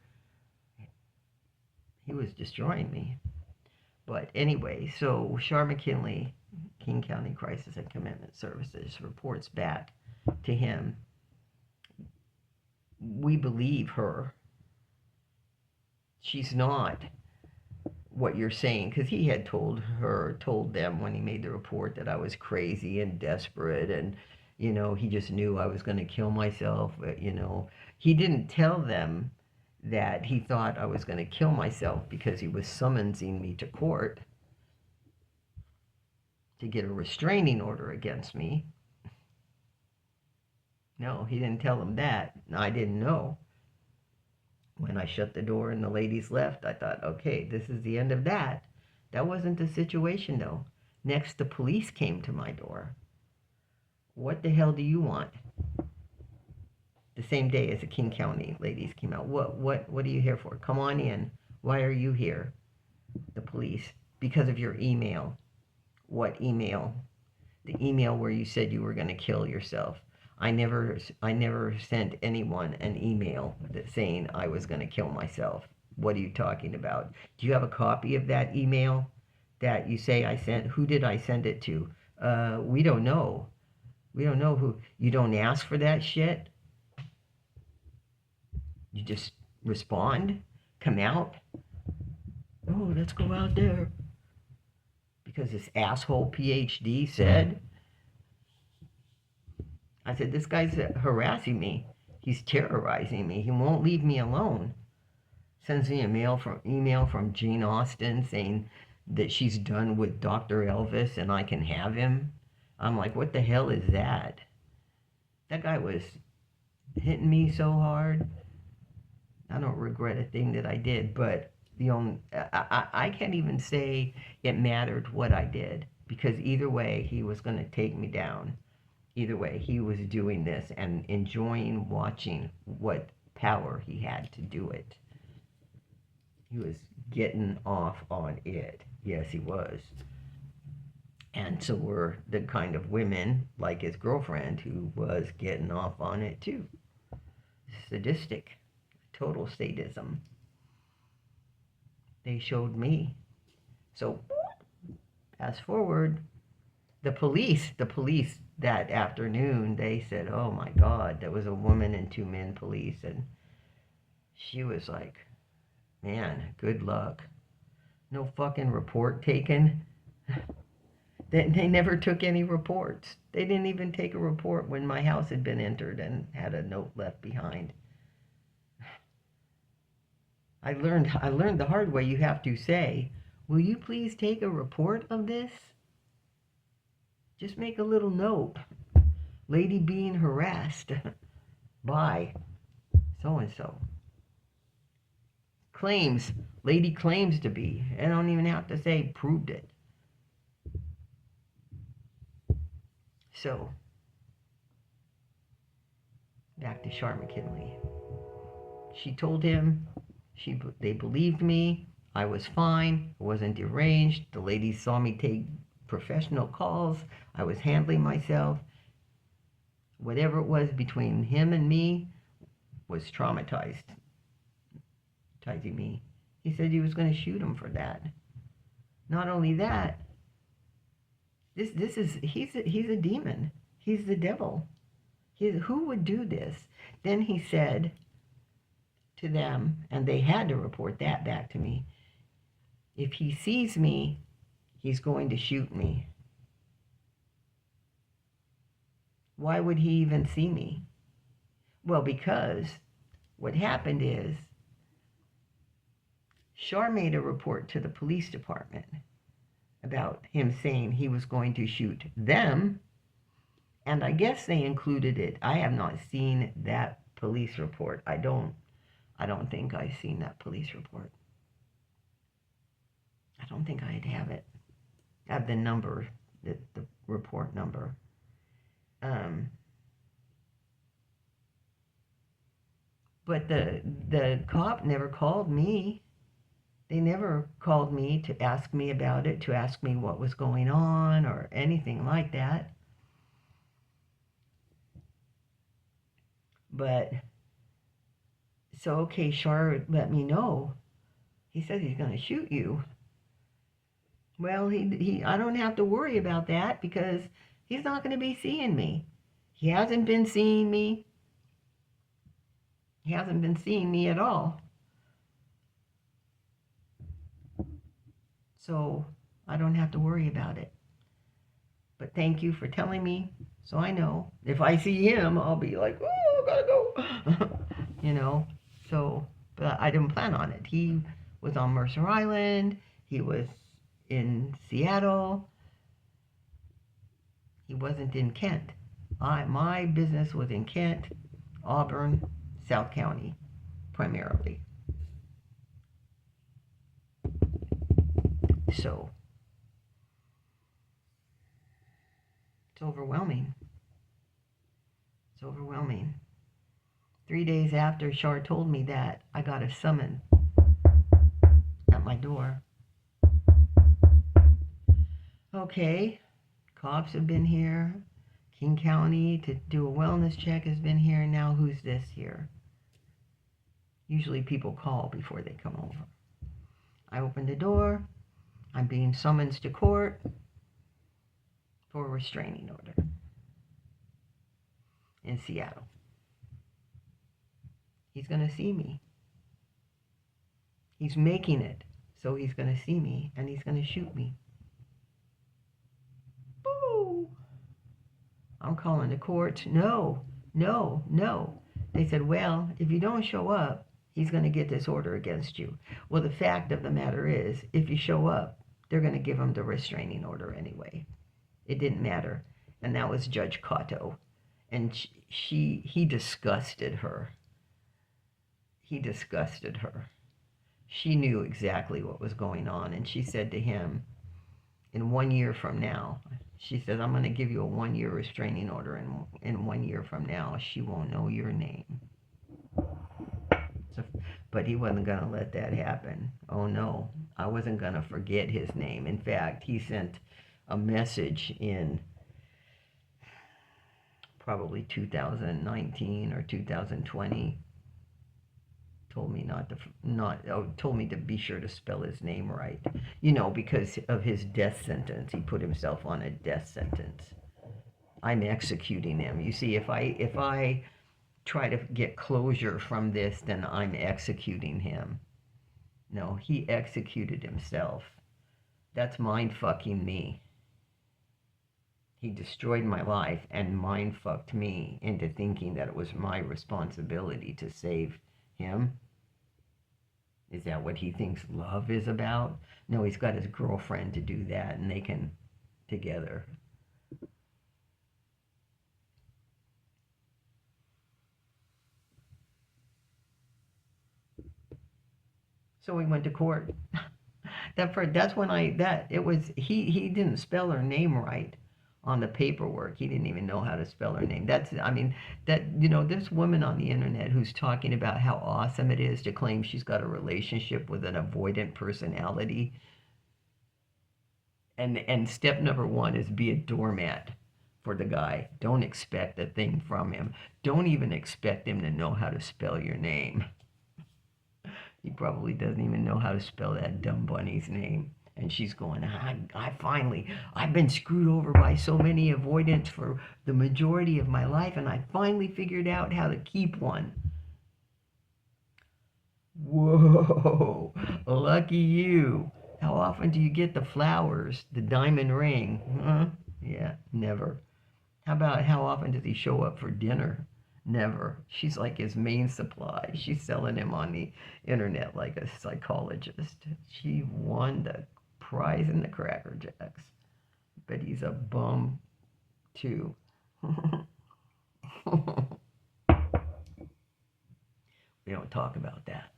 he was destroying me. But anyway, so Shar McKinley, King County Crisis and Commitment Services, reports back to him. We believe her. She's not what you're saying, because he had told them when he made the report that I was crazy and desperate, and he just knew I was going to kill myself. But, he didn't tell them that he thought I was going to kill myself because he was summoning me to court to get a restraining order against me. No, he didn't tell them that. I didn't know. When I shut the door and the ladies left, I thought, okay, this is the end of that. That wasn't the situation, though. Next, the police came to my door. What the hell do you want? The same day as the King County ladies came out. What are you here for? Come on in. Why are you here? The police. Because of your email. What email? The email where you said you were going to kill yourself. I never sent anyone an email that saying I was going to kill myself. What are you talking about? Do you have a copy of that email that you say I sent? Who did I send it to? We don't know. We don't know who. You don't ask for that shit. You just respond, come out. Oh, let's go out there. Because this asshole PhD said. I said, this guy's harassing me. He's terrorizing me. He won't leave me alone. Sends me email from Jane Austen saying that she's done with Dr. Elvis and I can have him. I'm like, what the hell is that? That guy was hitting me so hard. I don't regret a thing that I did, but I can't even say it mattered what I did, because either way, he was going to take me down. Either way, he was doing this and enjoying watching what power he had to do it. He was getting off on it. Yes, he was. And so were the kind of women, like his girlfriend, who was getting off on it too. Sadistic. Total sadism. They showed me. So, fast forward. The police that afternoon, they said, oh my God, there was a woman and 2 men police. And she was like, man, good luck. No fucking report taken. They never took any reports. They didn't even take a report when my house had been entered and had a note left behind. I learned the hard way. You have to say, will you please take a report of this? Just make a little note. Lady being harassed by so-and-so. Claims. Lady claims to be. I don't even have to say proved it. So, back to Shar McKinley. She told him they believed me. I was fine. I wasn't deranged. The ladies saw me take professional calls. I was handling myself. Whatever it was between him and me was traumatizing me. He said he was going to shoot him for that. Not only that, he's a demon. He's the devil. Who would do this? Then he said to them, and they had to report that back to me, if he sees me, he's going to shoot me. Why would he even see me? Well, because what happened is Shar made a report to the police department about him saying he was going to shoot them, and I guess they included it. I have not seen that police report. I don't think I've seen that police report. I don't think I'd have it. I have the number, the report number. But the cop never called me. They never called me to ask me about it, to ask me what was going on or anything like that. But, so, okay, Shar let me know. He says he's going to shoot you. Well, I don't have to worry about that because he's not going to be seeing me. He hasn't been seeing me. He hasn't been seeing me at all. So I don't have to worry about it. But thank you for telling me, so I know. If I see him, I'll be like, oh, gotta go. You know, so, but I didn't plan on it. He was on Mercer Island. He was in Seattle. He wasn't in Kent. My business was in Kent, Auburn, South County, primarily. So it's overwhelming. It's overwhelming. 3 days after Shar told me that, I got a summons at my door. Okay, cops have been here. King County to do a wellness check has been here. Now who's this here? Usually people call before they come over. I open the door. I'm being summoned to court for a restraining order in Seattle. He's going to see me. He's making it so he's going to see me and he's going to shoot me. Boo! I'm calling the courts. No, no, no. They said, well, if you don't show up, he's going to get this order against you. Well, the fact of the matter is, if you show up, they're going to give him the restraining order anyway. It didn't matter. And that was Judge Cotto. And he disgusted her. He disgusted her. She knew exactly what was going on. And she said to him, in 1 year from now, she said, I'm going to give you a 1 year restraining order. And in 1 year from now, she won't know your name. So, but he wasn't going to let that happen. Oh, no. I wasn't going to forget his name. In fact, he sent a message in probably 2019 or 2020. Told me to be sure to spell his name right. You know, because of his death sentence. He put himself on a death sentence. I'm executing him. You see, if I try to get closure from this, then I'm executing him. No, he executed himself. That's mind fucking me. He destroyed my life and mind fucked me into thinking that it was my responsibility to save him. Is that what he thinks love is about? No, he's got his girlfriend to do that, and they can together. So we went to court. That's when he didn't spell her name right on the paperwork. He didn't even know how to spell her name. There's women on the internet who's talking about how awesome it is to claim she's got a relationship with an avoidant personality. And step number one is be a doormat for the guy. Don't expect a thing from him. Don't even expect him to know how to spell your name. He probably doesn't even know how to spell that dumb bunny's name. And she's going, I've been screwed over by so many avoidants for the majority of my life, and I finally figured out how to keep one. Whoa, lucky you. How often do you get the flowers, the diamond ring? Huh? Yeah, never. How often does he show up for dinner? Never. She's like his main supply. She's selling him on the internet like a psychologist. She won the prize in the Cracker Jacks. But he's a bum, too. We don't talk about that.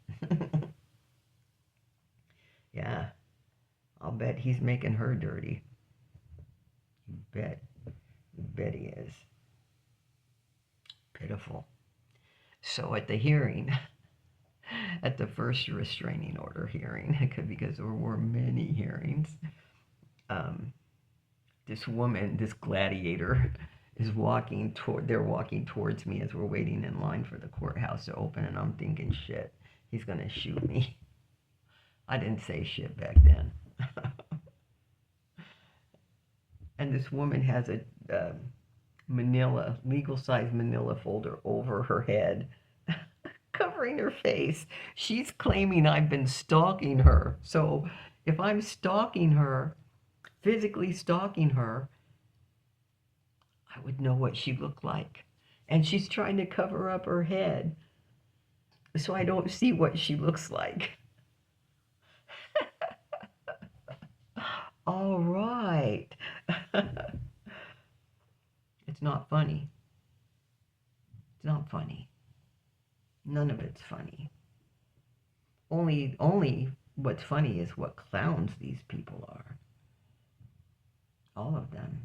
Yeah. I'll bet he's making her dirty. You bet. You bet he is. Pitiful. So at the hearing, at the first restraining order hearing, because there were many hearings. Um, this woman, this gladiator, is they're walking towards me as we're waiting in line for the courthouse to open, and I'm thinking, shit, he's gonna shoot me. I didn't say shit back then. And this woman has a legal size manila folder over her head, covering her face. She's claiming I've been stalking her. So if I'm stalking her, physically stalking her, I would know what she looked like. And she's trying to cover up her head so I don't see what she looks like. All right. It's not funny. It's not funny. None of it's funny. Only what's funny is what clowns these people are. All of them.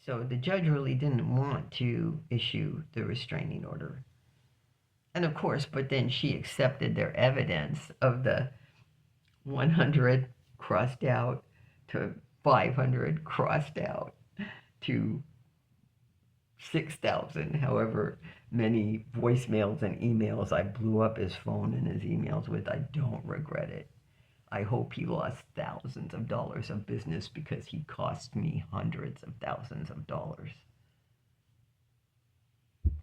So the judge really didn't want to issue the restraining order. And of course, but then she accepted their evidence of the 100 crossed out to 500 crossed out to 6,000, however many voicemails and emails I blew up his phone and his emails with. I don't regret it. I hope he lost thousands of dollars of business, because he cost me hundreds of thousands of dollars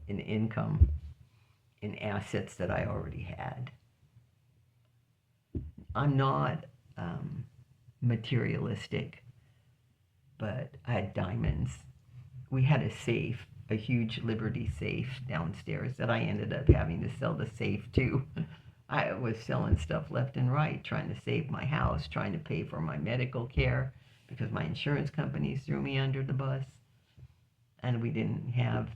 in income, in assets that I already had. I'm not materialistic, but I had diamonds. We had a safe, a huge Liberty safe downstairs that I ended up having to sell the safe to. I was selling stuff left and right, trying to save my house, trying to pay for my medical care, because my insurance companies threw me under the bus, and we didn't have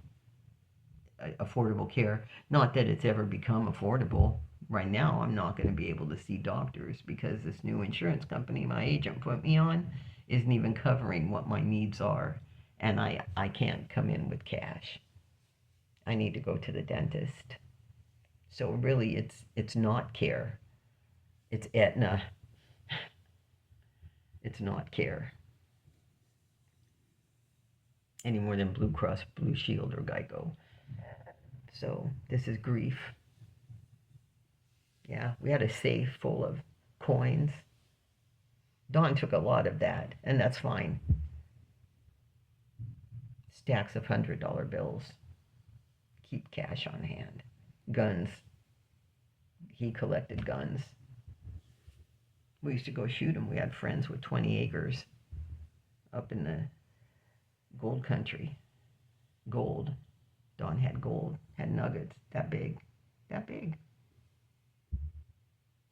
affordable care. Not that it's ever become affordable. Right now, I'm not going to be able to see doctors because this new insurance company my agent put me on isn't even covering what my needs are, and I can't come in with cash. I need to go to the dentist. So really, it's not care. It's Aetna. It's not care. Any more than Blue Cross Blue Shield or Geico. So this is grief. Yeah, we had a safe full of coins. Dawn took a lot of that, and that's fine. Stacks of $100 bills. Keep cash on hand. Guns. He collected guns. We used to go shoot them. We had friends with 20 acres up in the gold country. Gold. Dawn had gold, had nuggets that big. That big.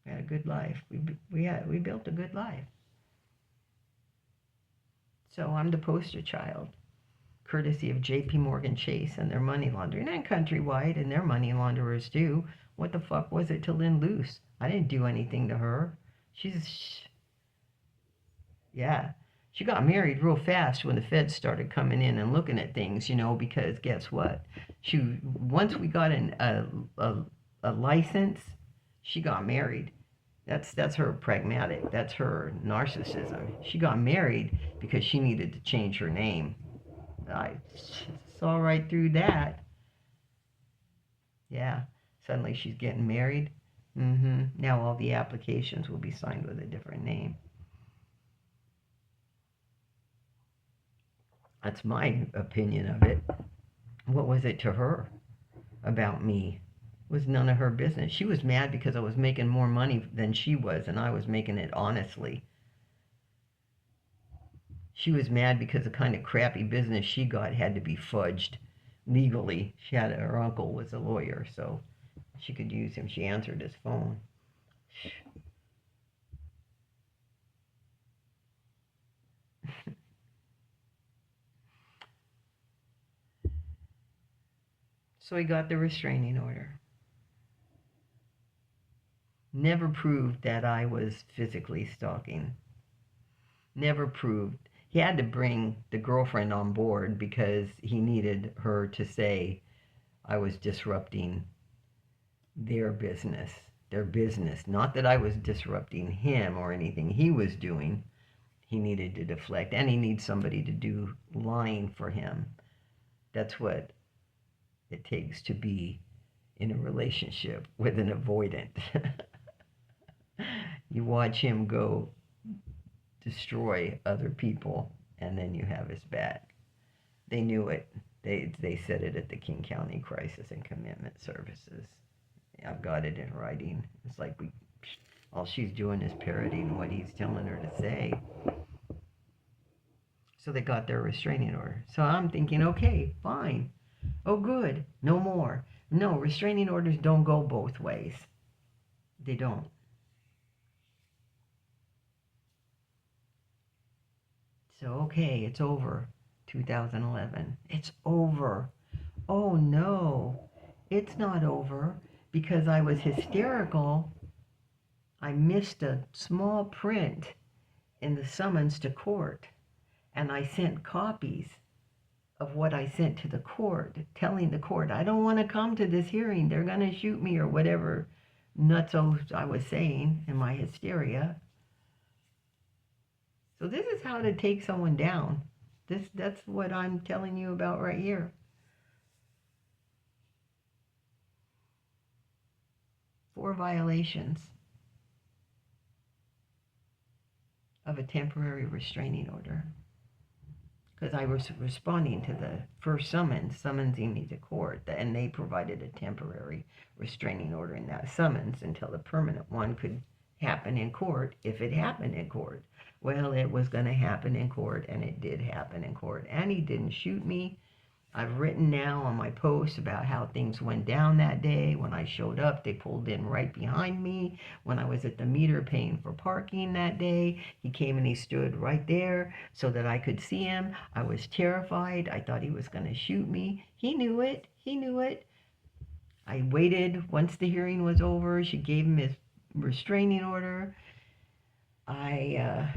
We had a good life. We built a good life. So I'm the poster child, courtesy of J.P. Morgan Chase and their money laundering, and Countrywide and their money launderers too. What the fuck was it to Lynn Luce? I didn't do anything to her. Yeah, she got married real fast when the feds started coming in and looking at things, because guess what? Once we got a license, she got married. That's her pragmatic. That's her narcissism. She got married because she needed to change her name. I saw right through that. Yeah, suddenly she's getting married. Now all the applications will be signed with a different name. That's my opinion of it. What was it to her about me? It was none of her business. She was mad because I was making more money than she was, and I was making it honestly. She was mad because the kind of crappy business she got had to be fudged legally. Her uncle was a lawyer, so she could use him. She answered his phone. So he got the restraining order. Never proved that I was physically stalking. Never proved. He had to bring the girlfriend on board because he needed her to say I was disrupting their business. Their business. Not that I was disrupting him or anything he was doing. He needed to deflect, and he needs somebody to do lying for him. That's what it takes to be in a relationship with an avoidant. You watch him go destroy other people, and then you have his back. They knew it. They said it at the King County Crisis and Commitment Services. I've got it in writing. It's like all she's doing is parroting what he's telling her to say. So they got their restraining order. So I'm thinking, okay, fine. Oh, good. No more. No, restraining orders don't go both ways. They don't. So, okay, it's over. 2011. It's over. Oh, no. It's not over because I was hysterical. I missed a small print in the summons to court, and I sent copies of what I sent to the court, telling the court, I don't want to come to this hearing. They're going to shoot me or whatever nutso I was saying in my hysteria. So this is how to take someone down. That's what I'm telling you about right here. 4 violations of a temporary restraining order. Because I was responding to the first summonsing me to court, and they provided a temporary restraining order in that summons until the permanent one could happen in court, if it happened in court. Well, it was going to happen in court, and it did happen in court, and he didn't shoot me. I've written now on my post about how things went down that day. When I showed up, they pulled in right behind me. When I was at the meter paying for parking that day, he came and he stood right there so that I could see him. I was terrified. I thought he was going to shoot me. He knew it. He knew it. I waited. Once the hearing was over, she gave him his restraining order. I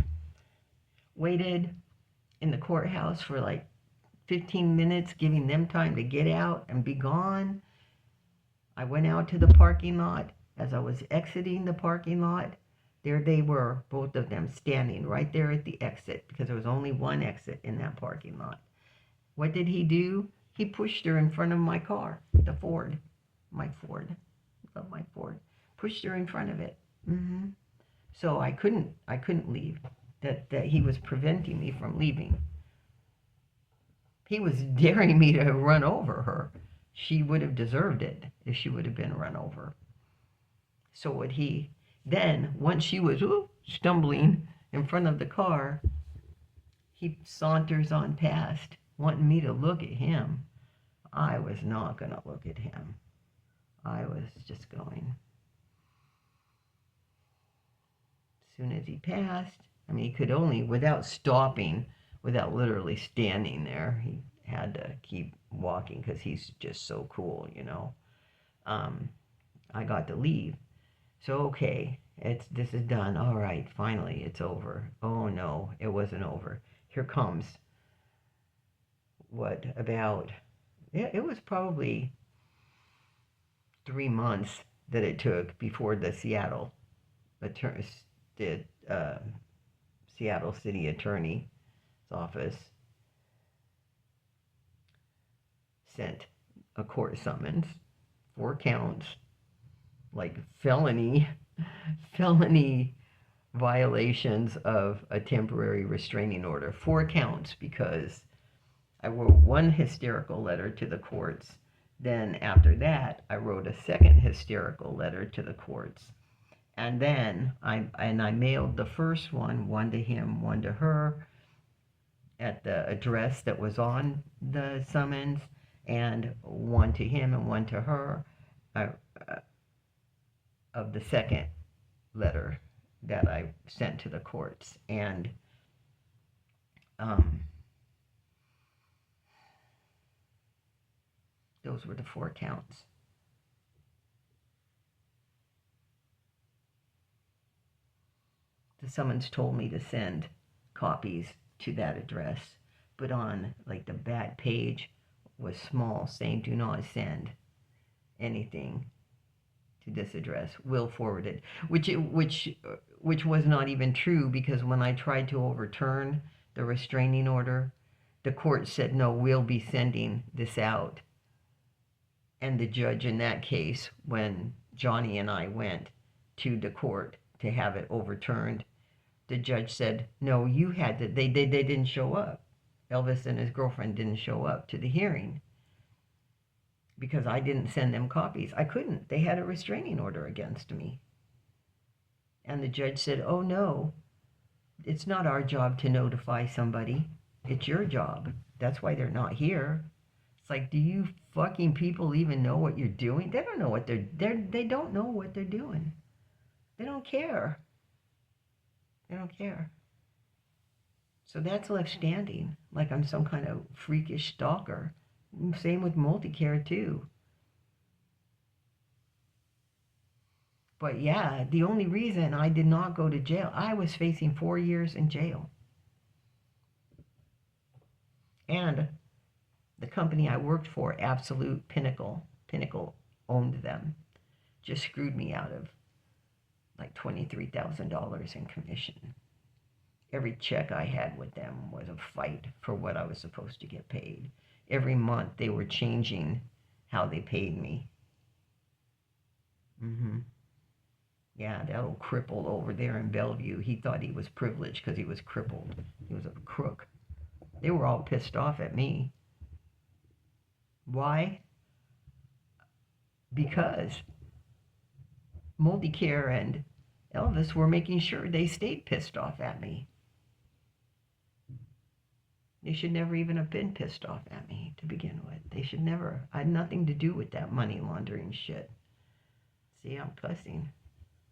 waited in the courthouse for like 15 minutes, giving them time to get out and be gone. I went out to the parking lot. As I was exiting the parking lot, there they were, both of them standing right there at the exit, because there was only one exit in that parking lot. What did he do? He pushed her in front of my car, the Ford, my Ford. I love my Ford. Pushed her in front of it. So I couldn't leave. That he was preventing me from leaving. He was daring me to run over her. She would have deserved it if she would have been run over. So what then, once she was stumbling in front of the car, he saunters on past, wanting me to look at him. I was not going to look at him. I was just going. As soon as he passed, I mean, he could only, without stopping, without literally standing there, he had to keep walking because he's just so cool, you know. I got to leave. So, okay, this is done. All right, finally, it's over. Oh, no, it wasn't over. Here comes it was probably 3 months that it took before the Seattle City Attorney's Office sent a court summons, 4 counts, like felony violations of a temporary restraining order. 4 counts, because I wrote one hysterical letter to the courts. Then after that, I wrote a second hysterical letter to the courts. And then I mailed the first one to him, one to her, at the address that was on the summons, and one to him and one to her of the second letter that I sent to the courts. And those were the 4 counts. The summons told me to send copies to that address, but on like the back page was small saying do not send anything to this address. Will forwarded, which was not even true, because when I tried to overturn the restraining order, the court said, no, we'll be sending this out. And the judge in that case, when Johnny and I went to the court to have it overturned, the judge said, no, you had to, they didn't show up. Elvis and his girlfriend didn't show up to the hearing because I didn't send them copies. I couldn't. They had a restraining order against me. And the judge said, oh no, it's not our job to notify somebody. It's your job. That's why they're not here. It's like, do you fucking people even know what you're doing? They don't know what they don't know what they're doing. They don't care. They don't care. So that's left standing, like I'm some kind of freakish stalker. Same with multicare too. But yeah, the only reason I did not go to jail, I was facing 4 years in jail. And the company I worked for, Absolute Pinnacle owned them, just screwed me out of like $23,000 in commission. Every check I had with them was a fight for what I was supposed to get paid. Every month they were changing how they paid me. Yeah, that old cripple over there in Bellevue, he thought he was privileged because he was crippled. He was a crook. They were all pissed off at me. Why? Because Multicare and Elvis were making sure they stayed pissed off at me. They should never even have been pissed off at me to begin with. They should never. I had nothing to do with that money laundering shit. See, I'm cussing.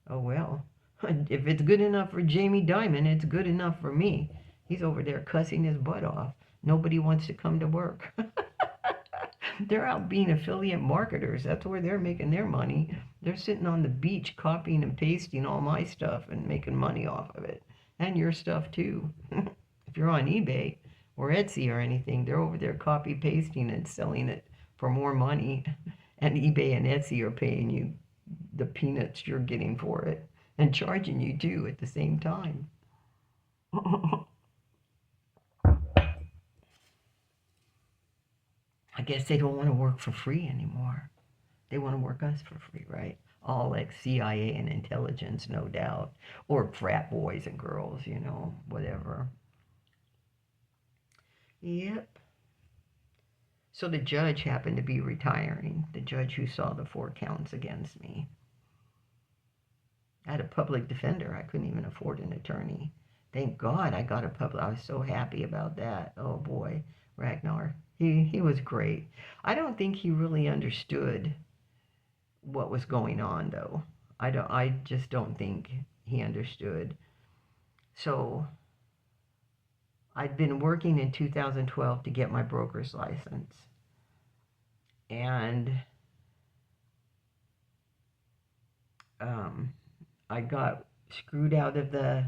Oh well. If it's good enough for Jamie Dimon, it's good enough for me. He's over there cussing his butt off. Nobody wants to come to work. They're out being affiliate marketers. That's where they're making their money. They're sitting on the beach copying and pasting all my stuff and making money off of it. And your stuff too. If you're on eBay or Etsy or anything, they're over there copy pasting and selling it for more money. And eBay and Etsy are paying you the peanuts you're getting for it and charging you too at the same time. I guess they don't want to work for free anymore. They want to work us for free, right? All like CIA and intelligence, no doubt. Or frat boys and girls, you know, whatever. Yep. So the judge happened to be retiring, the judge who saw the 4 counts against me. I had a public defender. I couldn't even afford an attorney. Thank God I got a public. I was so happy about that. Oh boy, Ragnar. He was great. I don't think he really understood what was going on though. I just don't think he understood. So I'd been working in 2012 to get my broker's license. And I got screwed out of the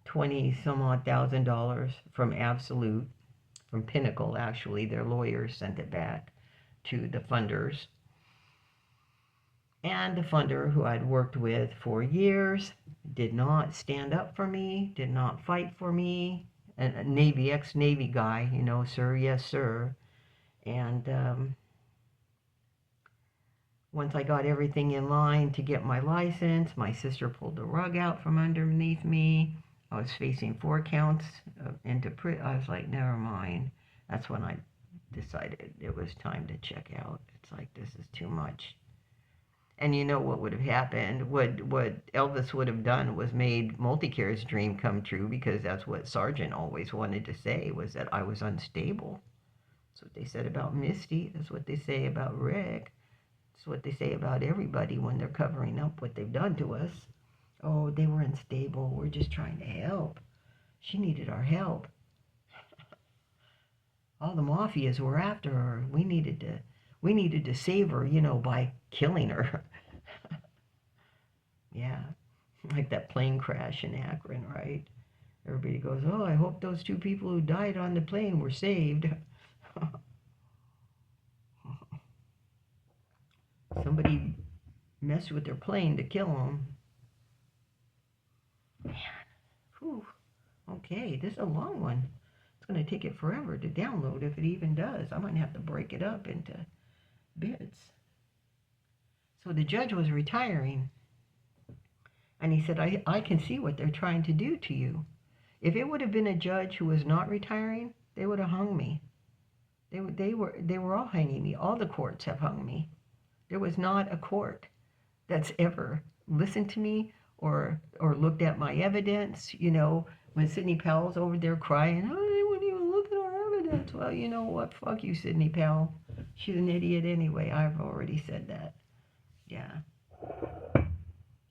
20 some odd $1,000 from Absolute, from Pinnacle actually. Their lawyers sent it back to the funders. And the funder who I'd worked with for years did not stand up for me, did not fight for me. A Navy, ex-Navy guy, you know, sir, yes, sir. And once I got everything in line to get my license, my sister pulled the rug out from underneath me. I was facing 4 counts into prison. I was like, never mind. That's when I decided it was time to check out. It's like, this is too much. And you know what would have happened? What Elvis would have done was made Multicare's dream come true, because that's what Sargent always wanted to say, was that I was unstable. That's what they said about Misty. That's what they say about Rick. That's what they say about everybody when they're covering up what they've done to us. Oh, they were unstable. We're just trying to help. She needed our help. All the mafias were after her. We needed to save her, you know, by killing her. Yeah, like that plane crash in Akron, right? Everybody goes, oh, I hope those 2 people who died on the plane were saved. Somebody messed with their plane to kill them. Man, whew. Okay, this is a long one. It's going to take it forever to download if it even does. I might have to break it up into bits. So the judge was retiring, and he said, I can see what they're trying to do to you. If it would have been a judge who was not retiring, they would have hung me. They were all hanging me. All the courts have hung me. There was not a court that's ever listened to me or looked at my evidence. You know, when Sidney Powell's over there crying, oh, they wouldn't even look at our evidence. Well, you know what? Fuck you, Sidney Powell. She's an idiot anyway. I've already said that. Yeah.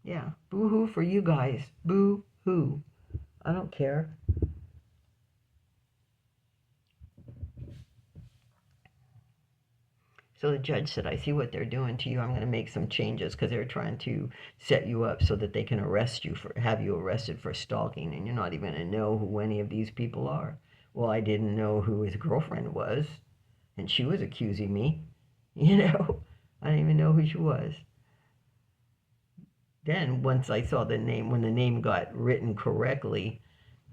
Yeah. Boo-hoo for you guys. Boo-hoo. I don't care. So the judge said, I see what they're doing to you. I'm going to make some changes because they're trying to set you up so that they can arrest you have you arrested for stalking, and you're not even going to know who any of these people are. Well, I didn't know who his girlfriend was, and she was accusing me. You know, I didn't even know who she was. Then once I saw the name, when the name got written correctly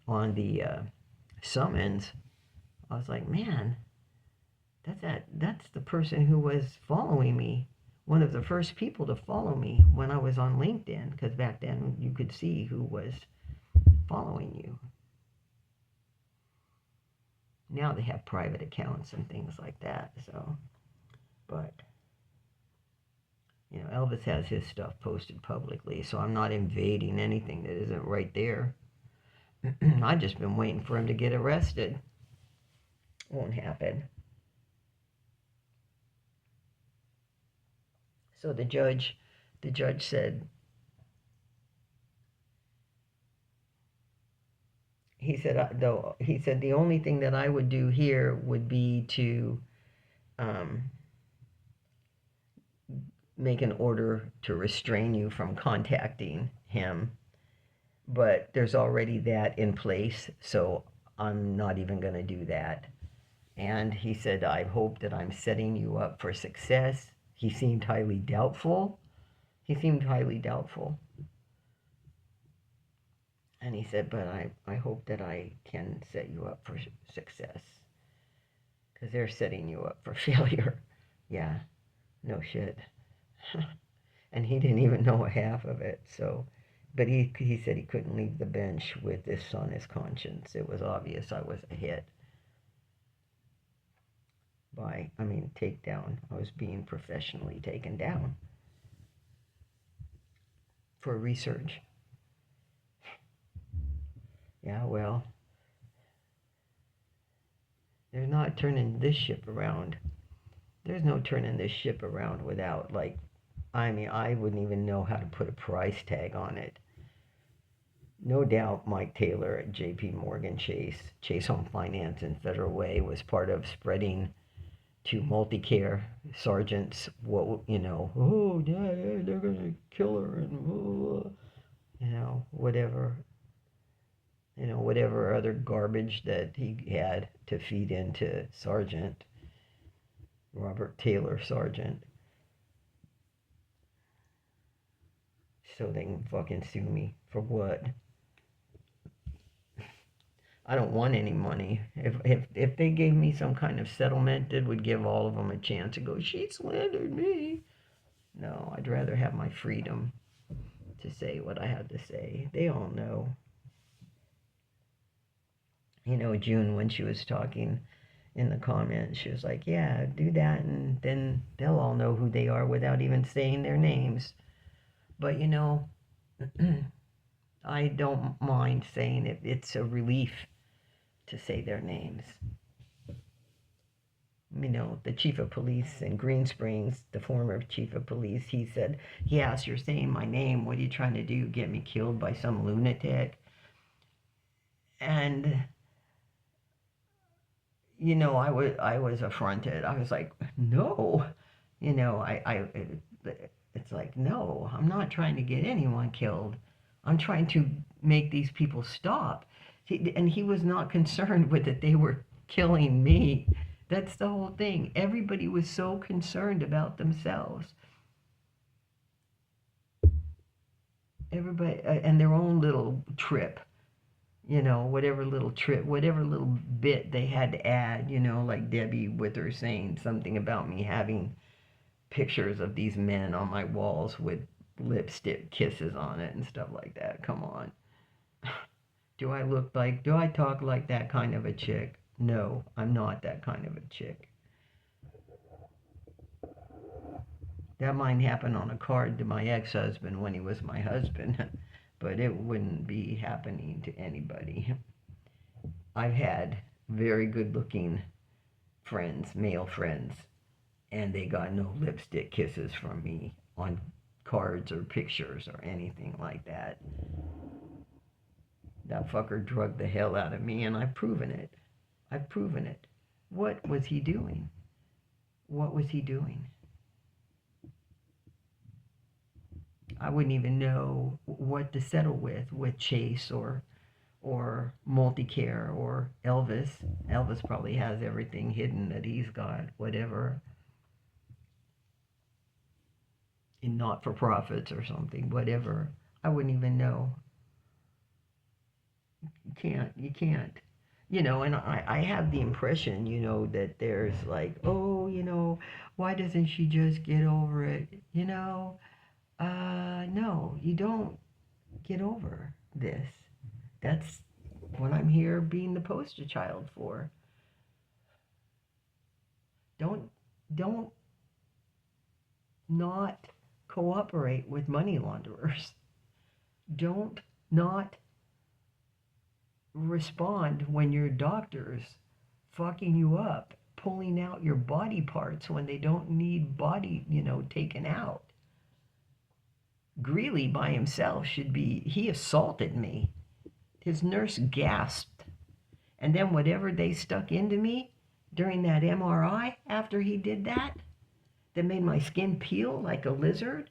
on the summons, I was like, man, that's the person who was following me, one of the first people to follow me when I was on LinkedIn, because back then you could see who was following you. Now they have private accounts and things like that, so, but, you know, Elvis has his stuff posted publicly, so I'm not invading anything that isn't right there. I've just been waiting for him to get arrested. Won't happen. So the judge said, he said the only thing that I would do here would be to make an order to restrain you from contacting him, but there's already that in place, so I'm not even going to do that. And he said, I hope that I'm setting you up for success. He seemed highly doubtful. And he said, but I hope that I can set you up for success. Because they're setting you up for failure. Yeah, no shit. And he didn't even know half of it, so. But he said he couldn't leave the bench with this on his conscience. It was obvious I was a hit. Takedown. I was being professionally taken down for research. Yeah, well, they're not turning this ship around. There's no turning this ship around without, I wouldn't even know how to put a price tag on it. No doubt Mike Taylor at J.P. Morgan Chase Home Finance and Federal Way was part of spreading to multi-care sergeants, they're going to kill her, and, whatever other garbage that he had to feed into Sergeant Robert Taylor, Sergeant, so they can fucking sue me for what? I don't want any money. If they gave me some kind of settlement that would give all of them a chance to go, she slandered me. No, I'd rather have my freedom to say what I had to say. They all know. June, when she was talking in the comments, she was like, yeah, do that, and then they'll all know who they are without even saying their names. But, I don't mind saying it. It's a relief to say their names. The chief of police in Green Springs, the former chief of police, he said, yes, you're saying my name. What are you trying to do? Get me killed by some lunatic? And, I was affronted. I was like, no. It's like, no, I'm not trying to get anyone killed. I'm trying to make these people stop. And he was not concerned with that they were killing me. That's the whole thing. Everybody was so concerned about themselves. everybody, and their own little trip, whatever little trip, whatever little bit they had to add, like Debbie with her saying something about me having pictures of these men on my walls with lipstick kisses on it and stuff like that. Come on. Do I talk like that kind of a chick? No, I'm not that kind of a chick. That might happen on a card to my ex-husband when he was my husband, but it wouldn't be happening to anybody. I've had very good-looking friends, male friends, and they got no lipstick kisses from me on cards or pictures or anything like that. That fucker drugged the hell out of me, and I've proven it. I've proven it. What was he doing? What was he doing? I wouldn't even know what to settle with Chase or Multicare or Elvis. Elvis probably has everything hidden that he's got, whatever. In not-for-profits or something, whatever. I wouldn't even know. You can't. And I have the impression, that there's like, oh, why doesn't she just get over it? No, you don't get over this. That's what I'm here being the poster child for. Don't not cooperate with money launderers. Don't not respond when your doctor's fucking you up, pulling out your body parts when they don't need body, taken out. Greeley by himself he assaulted me. His nurse gasped. And then whatever they stuck into me during that MRI after he did that made my skin peel like a lizard,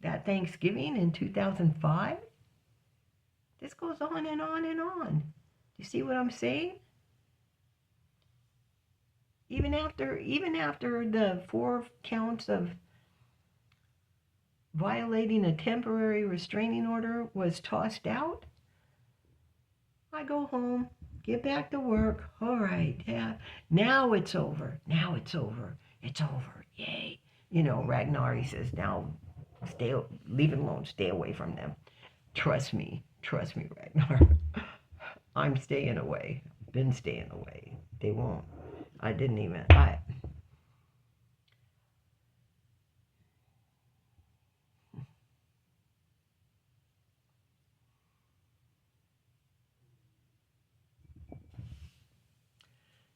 that Thanksgiving in 2005, this goes on and on and on. You see what I'm saying? Even after the 4 counts of violating a temporary restraining order was tossed out, I go home, get back to work. All right, yeah. Now it's over. Now it's over. It's over. Yay. Ragnari says, now leave it alone. Stay away from them. Trust me, Ragnar. I'm staying away. Been staying away. They won't.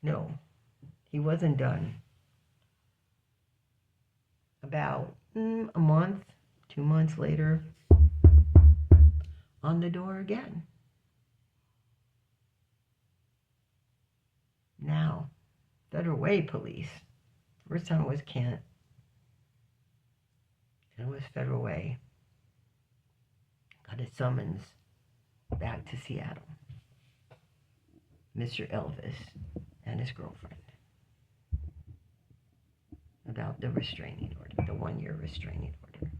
No, he wasn't done. About a month, 2 months later, on the door again. Now, Federal Way Police. First time it was Kent. Then it was Federal Way. Got a summons back to Seattle. Mr. Elvis and his girlfriend. About the restraining order, the 1-year restraining order.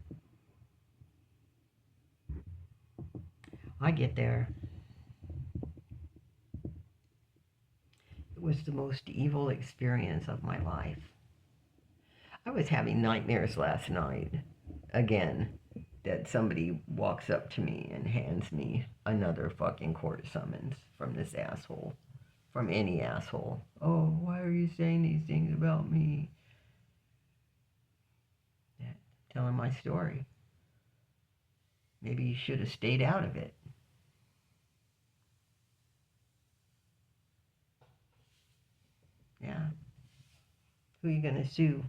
I get there. It was the most evil experience of my life. I was having nightmares last night, again, that somebody walks up to me and hands me another fucking court summons from this asshole, from any asshole. Oh, why are you saying these things about me? Yeah, telling my story. Maybe you should have stayed out of it. Yeah. Who are you going to sue?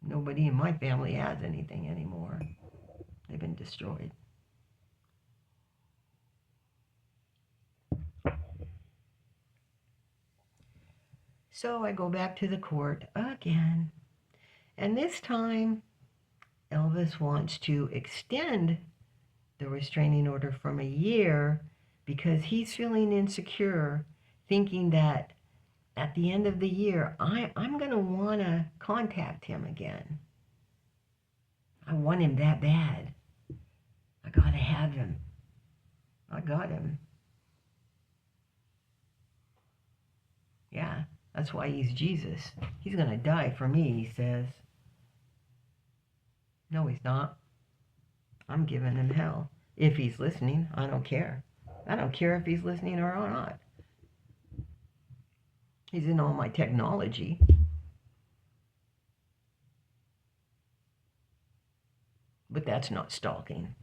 Nobody in my family has anything anymore. They've been destroyed. So I go back to the court again. And this time, Elvis wants to extend the restraining order from a year because he's feeling insecure, thinking that at the end of the year, I'm going to want to contact him again. I want him that bad. I got to have him. I got him. Yeah, that's why he's Jesus. He's going to die for me, he says. No, he's not. I'm giving him hell. If he's listening, I don't care. I don't care if he's listening or not. He's in all my technology. But that's not stalking.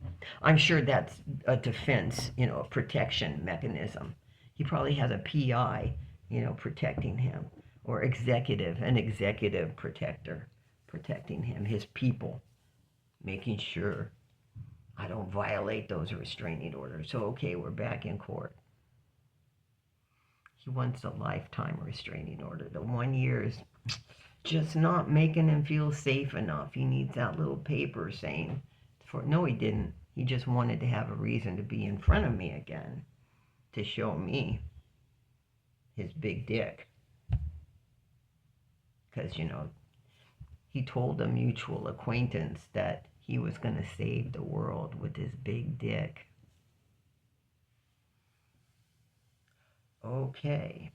I'm sure that's a defense, a protection mechanism. He probably has a PI, protecting him, or an executive protector protecting him, his people, making sure I don't violate those restraining orders. So, okay, we're back in court. He wants a lifetime restraining order. The 1 year is just not making him feel safe enough. He needs that little paper saying, no, he didn't. He just wanted to have a reason to be in front of me again, to show me his big dick. Because, he told a mutual acquaintance that he was going to save the world with his big dick. Okay.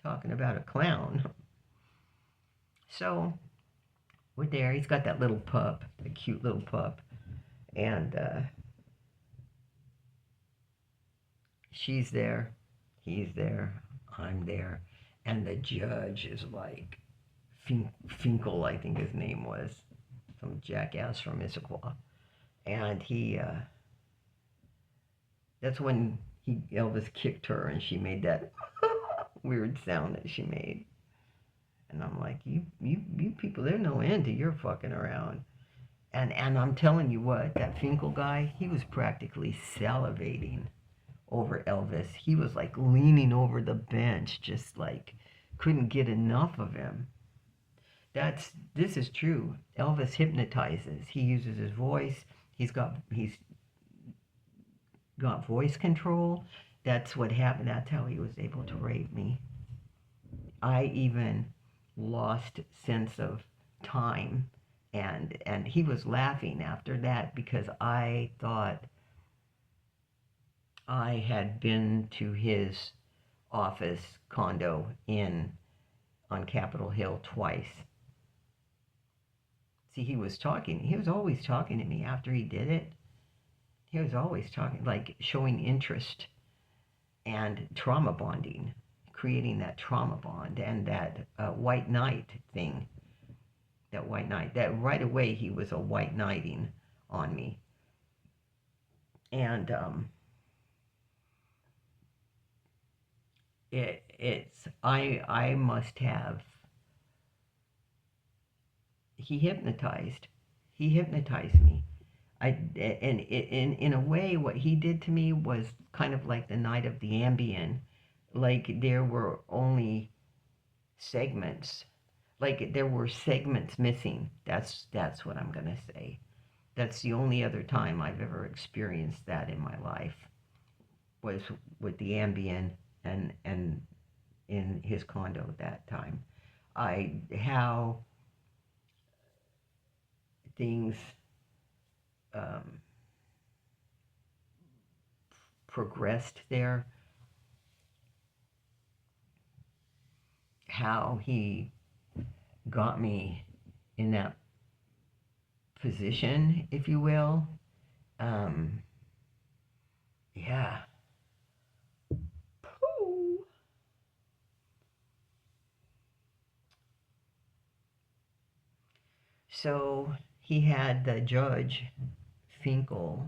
Talking about a clown. So, we're there. He's got that little pup, a cute little pup. And she's there. He's there. I'm there. And the judge is like, Finkel, I think his name was, some jackass from Issaquah. And that's when Elvis kicked her and she made that weird sound that she made. And I'm like, you people, there's no end to your fucking around. And I'm telling you what, that Finkel guy, he was practically salivating over Elvis. He was like leaning over the bench, just like couldn't get enough of him. This is true. Elvis hypnotizes. He uses his voice. He's got voice control. That's what happened. That's how he was able to rape me. I even lost sense of time, and he was laughing after that because I thought I had been to his office condo on Capitol Hill twice. See, he was always talking to me after he did it. He was always talking, like showing interest and trauma bonding, creating that trauma bond and that white knight thing. That white knight, that right away he was a white knighting on me. And I must have, he hypnotized me. And in a way, what he did to me was kind of like the night of the Ambien. Like there were only segments. Like there were segments missing. That's what I'm gonna say. That's the only other time I've ever experienced that in my life, was with the Ambien and in his condo at that time. How things progressed there, how he got me in that position, if you will. Yeah. Pooh. So he had the judge, Finkel,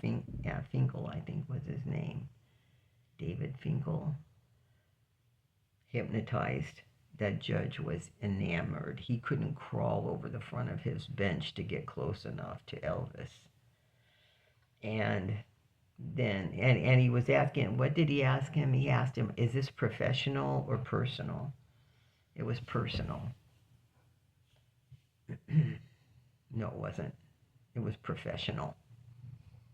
Finkel, I think was his name, David Finkel, hypnotized. That judge was enamored. He couldn't crawl over the front of his bench to get close enough to Elvis. And then, and he was asking, what did he ask him? He asked him, is this professional or personal? It was personal. No, it wasn't. It was professional.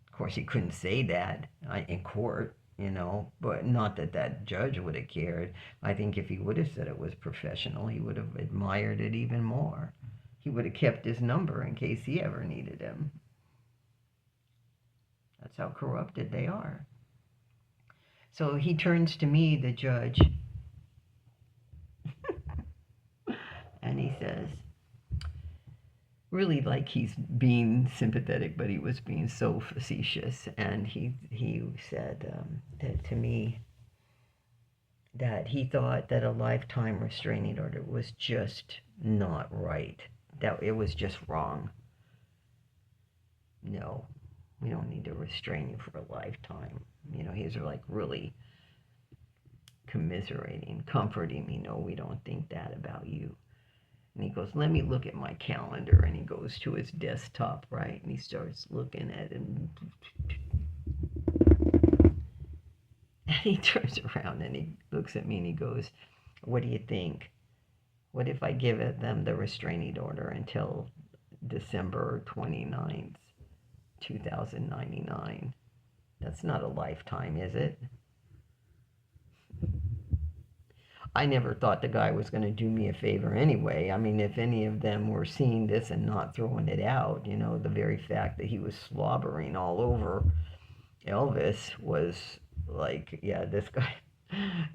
Of course, he couldn't say that in court. but not that that judge would have cared. I think if he would have said it was professional, he would have admired it even more. He would have kept his number in case he ever needed him. That's how corrupted they are. So he turns to me, the judge, and he says, really like he's being sympathetic, but he was being so facetious. And he said to me that he thought that a lifetime restraining order was just not right. That it was just wrong. No, we don't need to restrain you for a lifetime. He's like really commiserating, comforting me. No, we don't think that about you. And he goes, let me look at my calendar. And he goes to his desktop, right? And he starts looking at it. And he turns around and he looks at me and he goes, what do you think? What if I give them the restraining order until December 29th, 2099? That's not a lifetime, is it? I never thought the guy was going to do me a favor anyway. I mean, if any of them were seeing this and not throwing it out, the very fact that he was slobbering all over Elvis was like, yeah, this guy,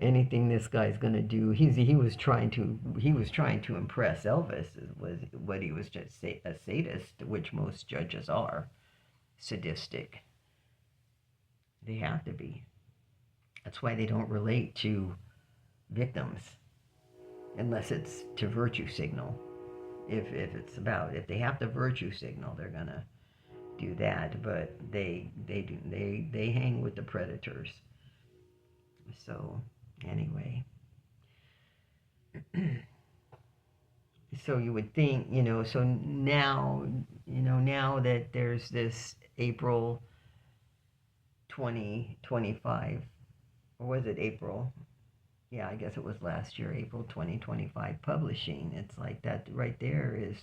anything this guy's going to do, he was trying to impress Elvis, was what he was, just a sadist, which most judges are, sadistic. They have to be. That's why they don't relate to victims unless it's to virtue signal. If they have to virtue signal, they're gonna do that. But they hang with the predators. So anyway, so you would think, so now, now that there's this April 2025, or was it April? Yeah, I guess it was last year, April 2025 publishing. It's like that right there is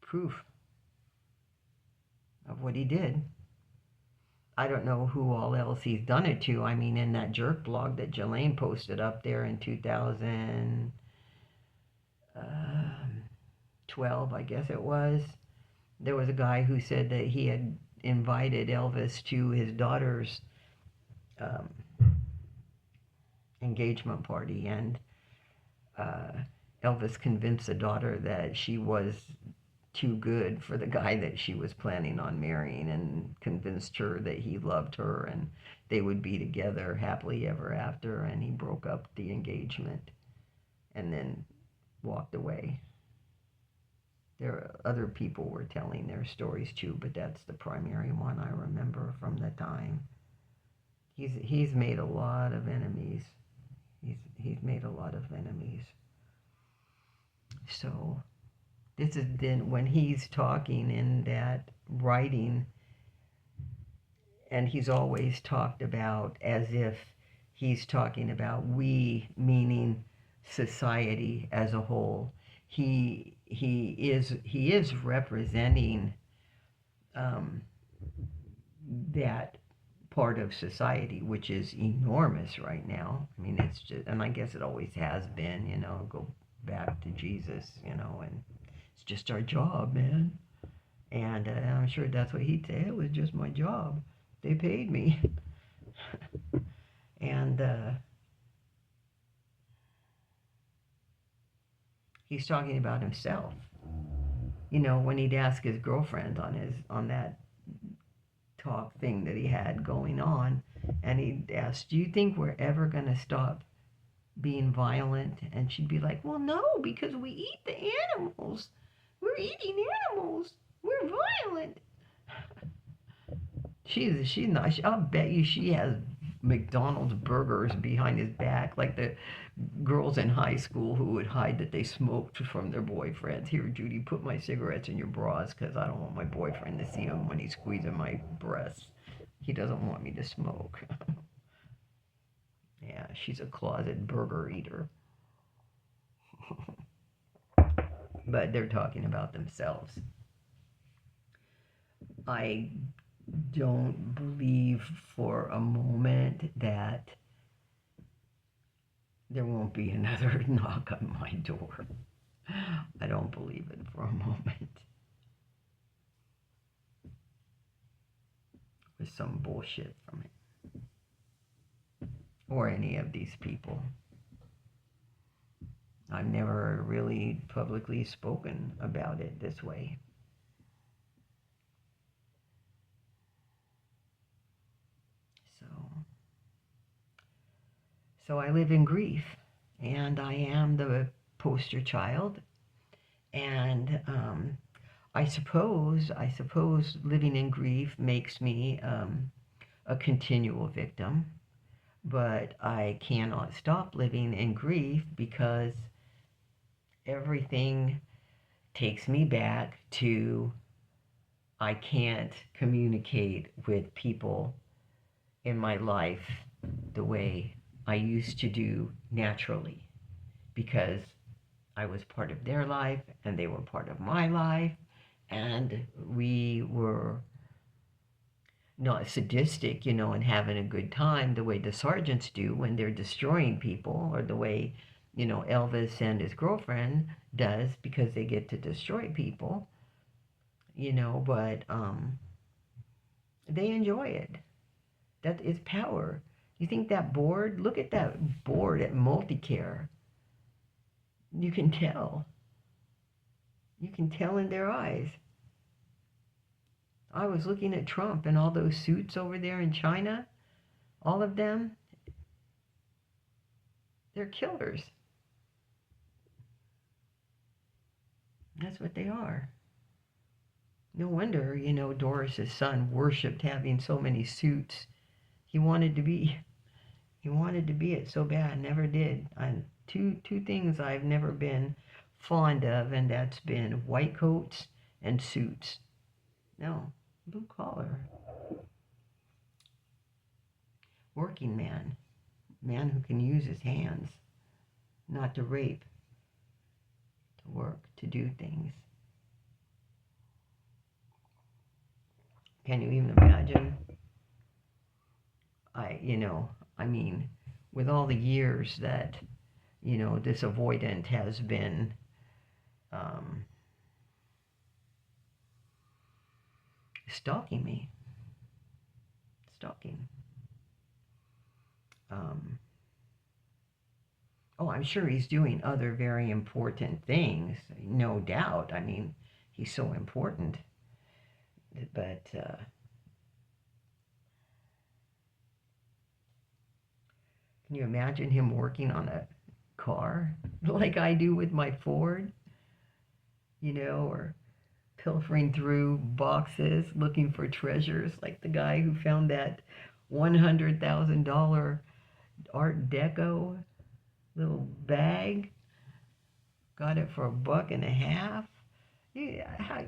proof of what he did. I don't know who all else he's done it to. I mean, in that jerk blog that Jelaine posted up there in 2012, I guess it was, there was a guy who said that he had invited Elvis to his daughter's engagement party, and Elvis convinced the daughter that she was too good for the guy that she was planning on marrying, and convinced her that he loved her and they would be together happily ever after. And he broke up the engagement and then walked away. Other people were telling their stories too, but that's the primary one I remember from the time. He's made a lot of enemies. He's made a lot of enemies. So this is then when he's talking in that writing, and he's always talked about as if he's talking about we, meaning society as a whole. He is representing that part of society, which is enormous right now. I mean, it's just, and I guess it always has been, go back to Jesus, and it's just our job, man. And I'm sure that's what he'd say. It was just my job. They paid me. And he's talking about himself. When he'd ask his girlfriend on that talk thing that he had going on, and he'd ask, do you think we're ever going to stop being violent? And she'd be like, well, no, because we eat the animals. We're eating animals. We're violent. She's not. I'll bet you she has McDonald's burgers behind his back, like the girls in high school who would hide that they smoked from their boyfriends. Here, Judy, put my cigarettes in your bras because I don't want my boyfriend to see them when he's squeezing my breasts. He doesn't want me to smoke. Yeah, she's a closet burger eater. But they're talking about themselves. I don't believe for a moment that there won't be another knock on my door. I don't believe it for a moment. With some bullshit from it. Or any of these people. I've never really publicly spoken about it this way. So I live in grief, and I am the poster child. And I suppose living in grief makes me a continual victim, but I cannot stop living in grief because everything takes me back to I can't communicate with people in my life the way I used to do naturally because I was part of their life and they were part of my life, and we were not sadistic, and having a good time the way the sergeants do when they're destroying people, or the way, Elvis and his girlfriend does because they get to destroy people, but they enjoy it. That is power. You think that board, look at that board at Multicare. You can tell. You can tell in their eyes. I was looking at Trump and all those suits over there in China. All of them, they're killers. That's what they are. No wonder, Doris's son worshipped having so many suits. He wanted to be it so bad, never did. Two things I've never been fond of, and that's been white coats and suits. No, blue collar. Working man who can use his hands, not to rape, to work, to do things. Can you even imagine? With all the years that, this avoidant has been stalking me. I'm sure he's doing other very important things, no doubt. He's so important. But can you imagine him working on a car like I do with my Ford? Or pilfering through boxes looking for treasures like the guy who found that $100,000 Art Deco little bag. Got it for $1.50. Yeah,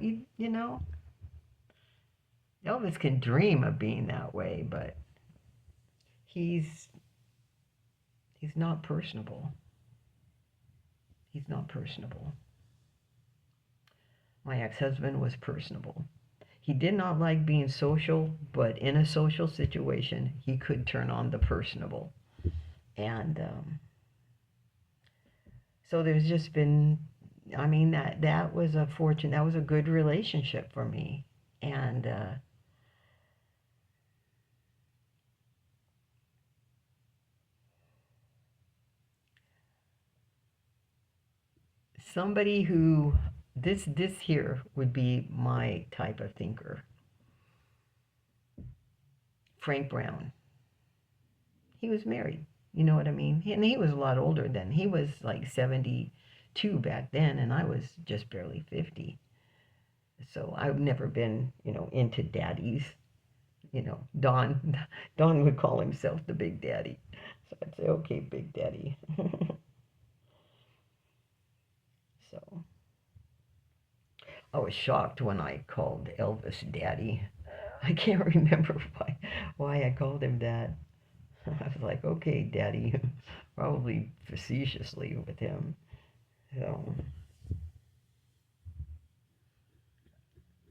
Elvis can dream of being that way, but he's not personable. He's not personable. My ex-husband was personable. He did not like being social, but in a social situation, he could turn on the personable. And so there's just been, that was a fortune. That was a good relationship for me. And somebody who, this here would be my type of thinker. Frank Brown. He was married. You know what I mean? And he was a lot older then. He was like 72 back then, and I was just barely 50. So I've never been, into daddies. Don would call himself the Big Daddy. So I'd say, okay, Big Daddy. So I was shocked when I called Elvis Daddy. I can't remember why I called him that. I was like, okay, Daddy, probably facetiously with him. So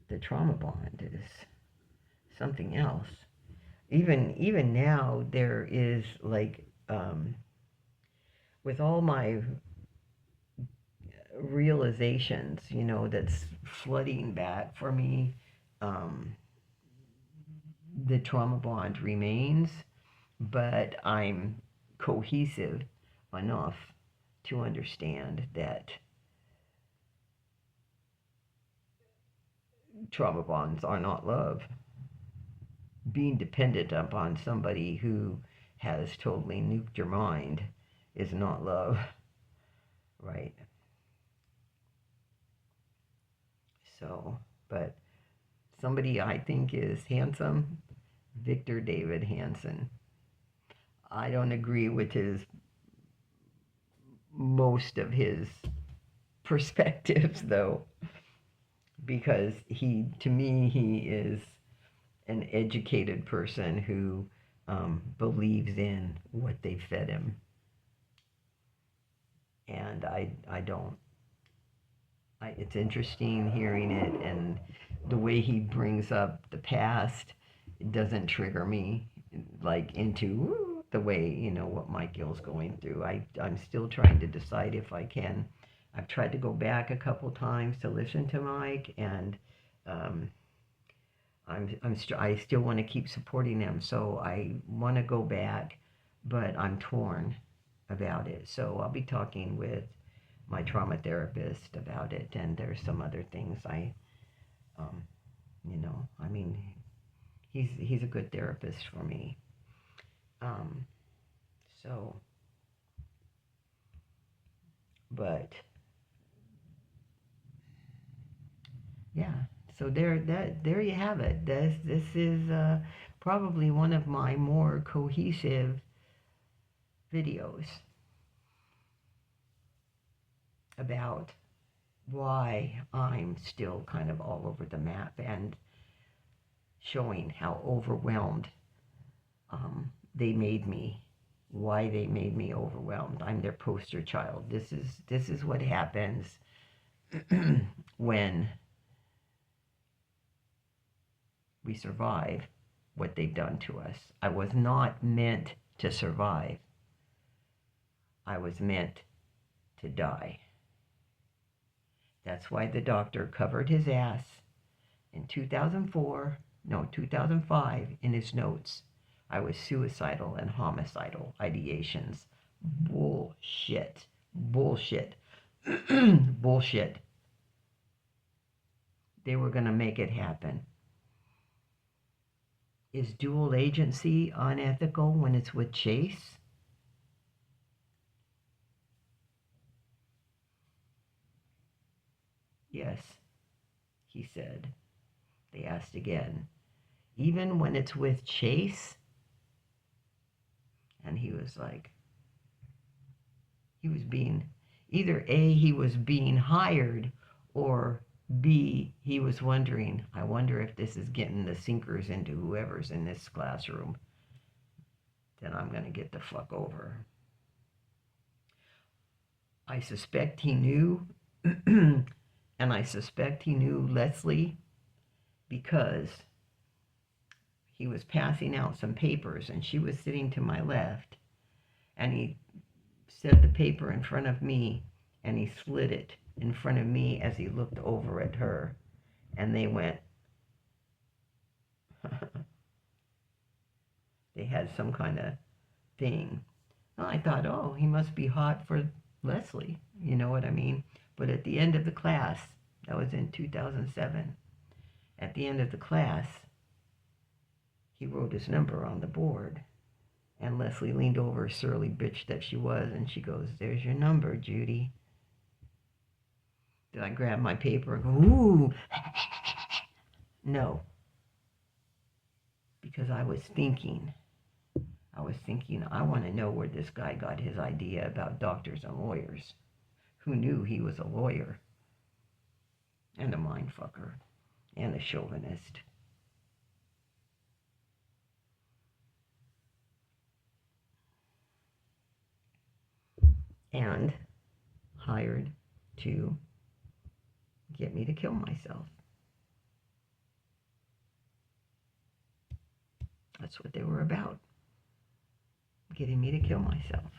the trauma bond is something else. Even now, there is like, with all my realizations, that's flooding back for me. Um, the trauma bond remains, but I'm cohesive enough to understand that trauma bonds are not love. Being dependent upon somebody who has totally nuked your mind is not love, right? So, but somebody I think is handsome, Victor David Hansen. I don't agree with his most of his perspectives though, because to me he is an educated person who believes in what they fed him, and I don't. It's interesting hearing it, and the way he brings up the past, it doesn't trigger me like into the way what Mike Gill's going through. I'm still trying to decide if I can. I've tried to go back a couple times to listen to Mike, and um, I still want to keep supporting him. So I want to go back, but I'm torn about it. So I'll be talking with my trauma therapist about it, and there's some other things um, I mean, he's a good therapist for me. Um, so, but yeah, so there you have it. This is probably one of my more cohesive videos about why I'm still kind of all over the map and showing how overwhelmed they made me, why they made me overwhelmed. I'm their poster child. This is what happens when we survive what they've done to us. I was not meant to survive. I was meant to die. That's why the doctor covered his ass in 2005 in his notes. I was suicidal and homicidal ideations. Bullshit. Bullshit. Bullshit. They were going to make it happen. Is dual agency unethical when it's with Chase? Yes, he said. They asked again. Even when it's with Chase? And he was like, he was being, either A, he was being hired, or B, he was wondering, I wonder if this is getting the sinkers into whoever's in this classroom. Then I'm going to get the fuck over. I suspect he knew, and I suspect he knew Leslie because he was passing out some papers and she was sitting to my left, and he set the paper in front of me and he slid it in front of me as he looked over at her, and they went they had some kind of thing. Well, I thought, oh, he must be hot for Leslie, you know what I mean? But at the end of the class, that was in 2007, at the end of the class, he wrote his number on the board. And Leslie leaned over, surly bitch that she was, and she goes, there's your number, Judy. Did I grab my paper and go, ooh? No. Because I was thinking, I want to know where this guy got his idea about doctors and lawyers. Who knew he was a lawyer? And a mindfucker. And a chauvinist. And hired to get me to kill myself. That's what they were about, getting me to kill myself.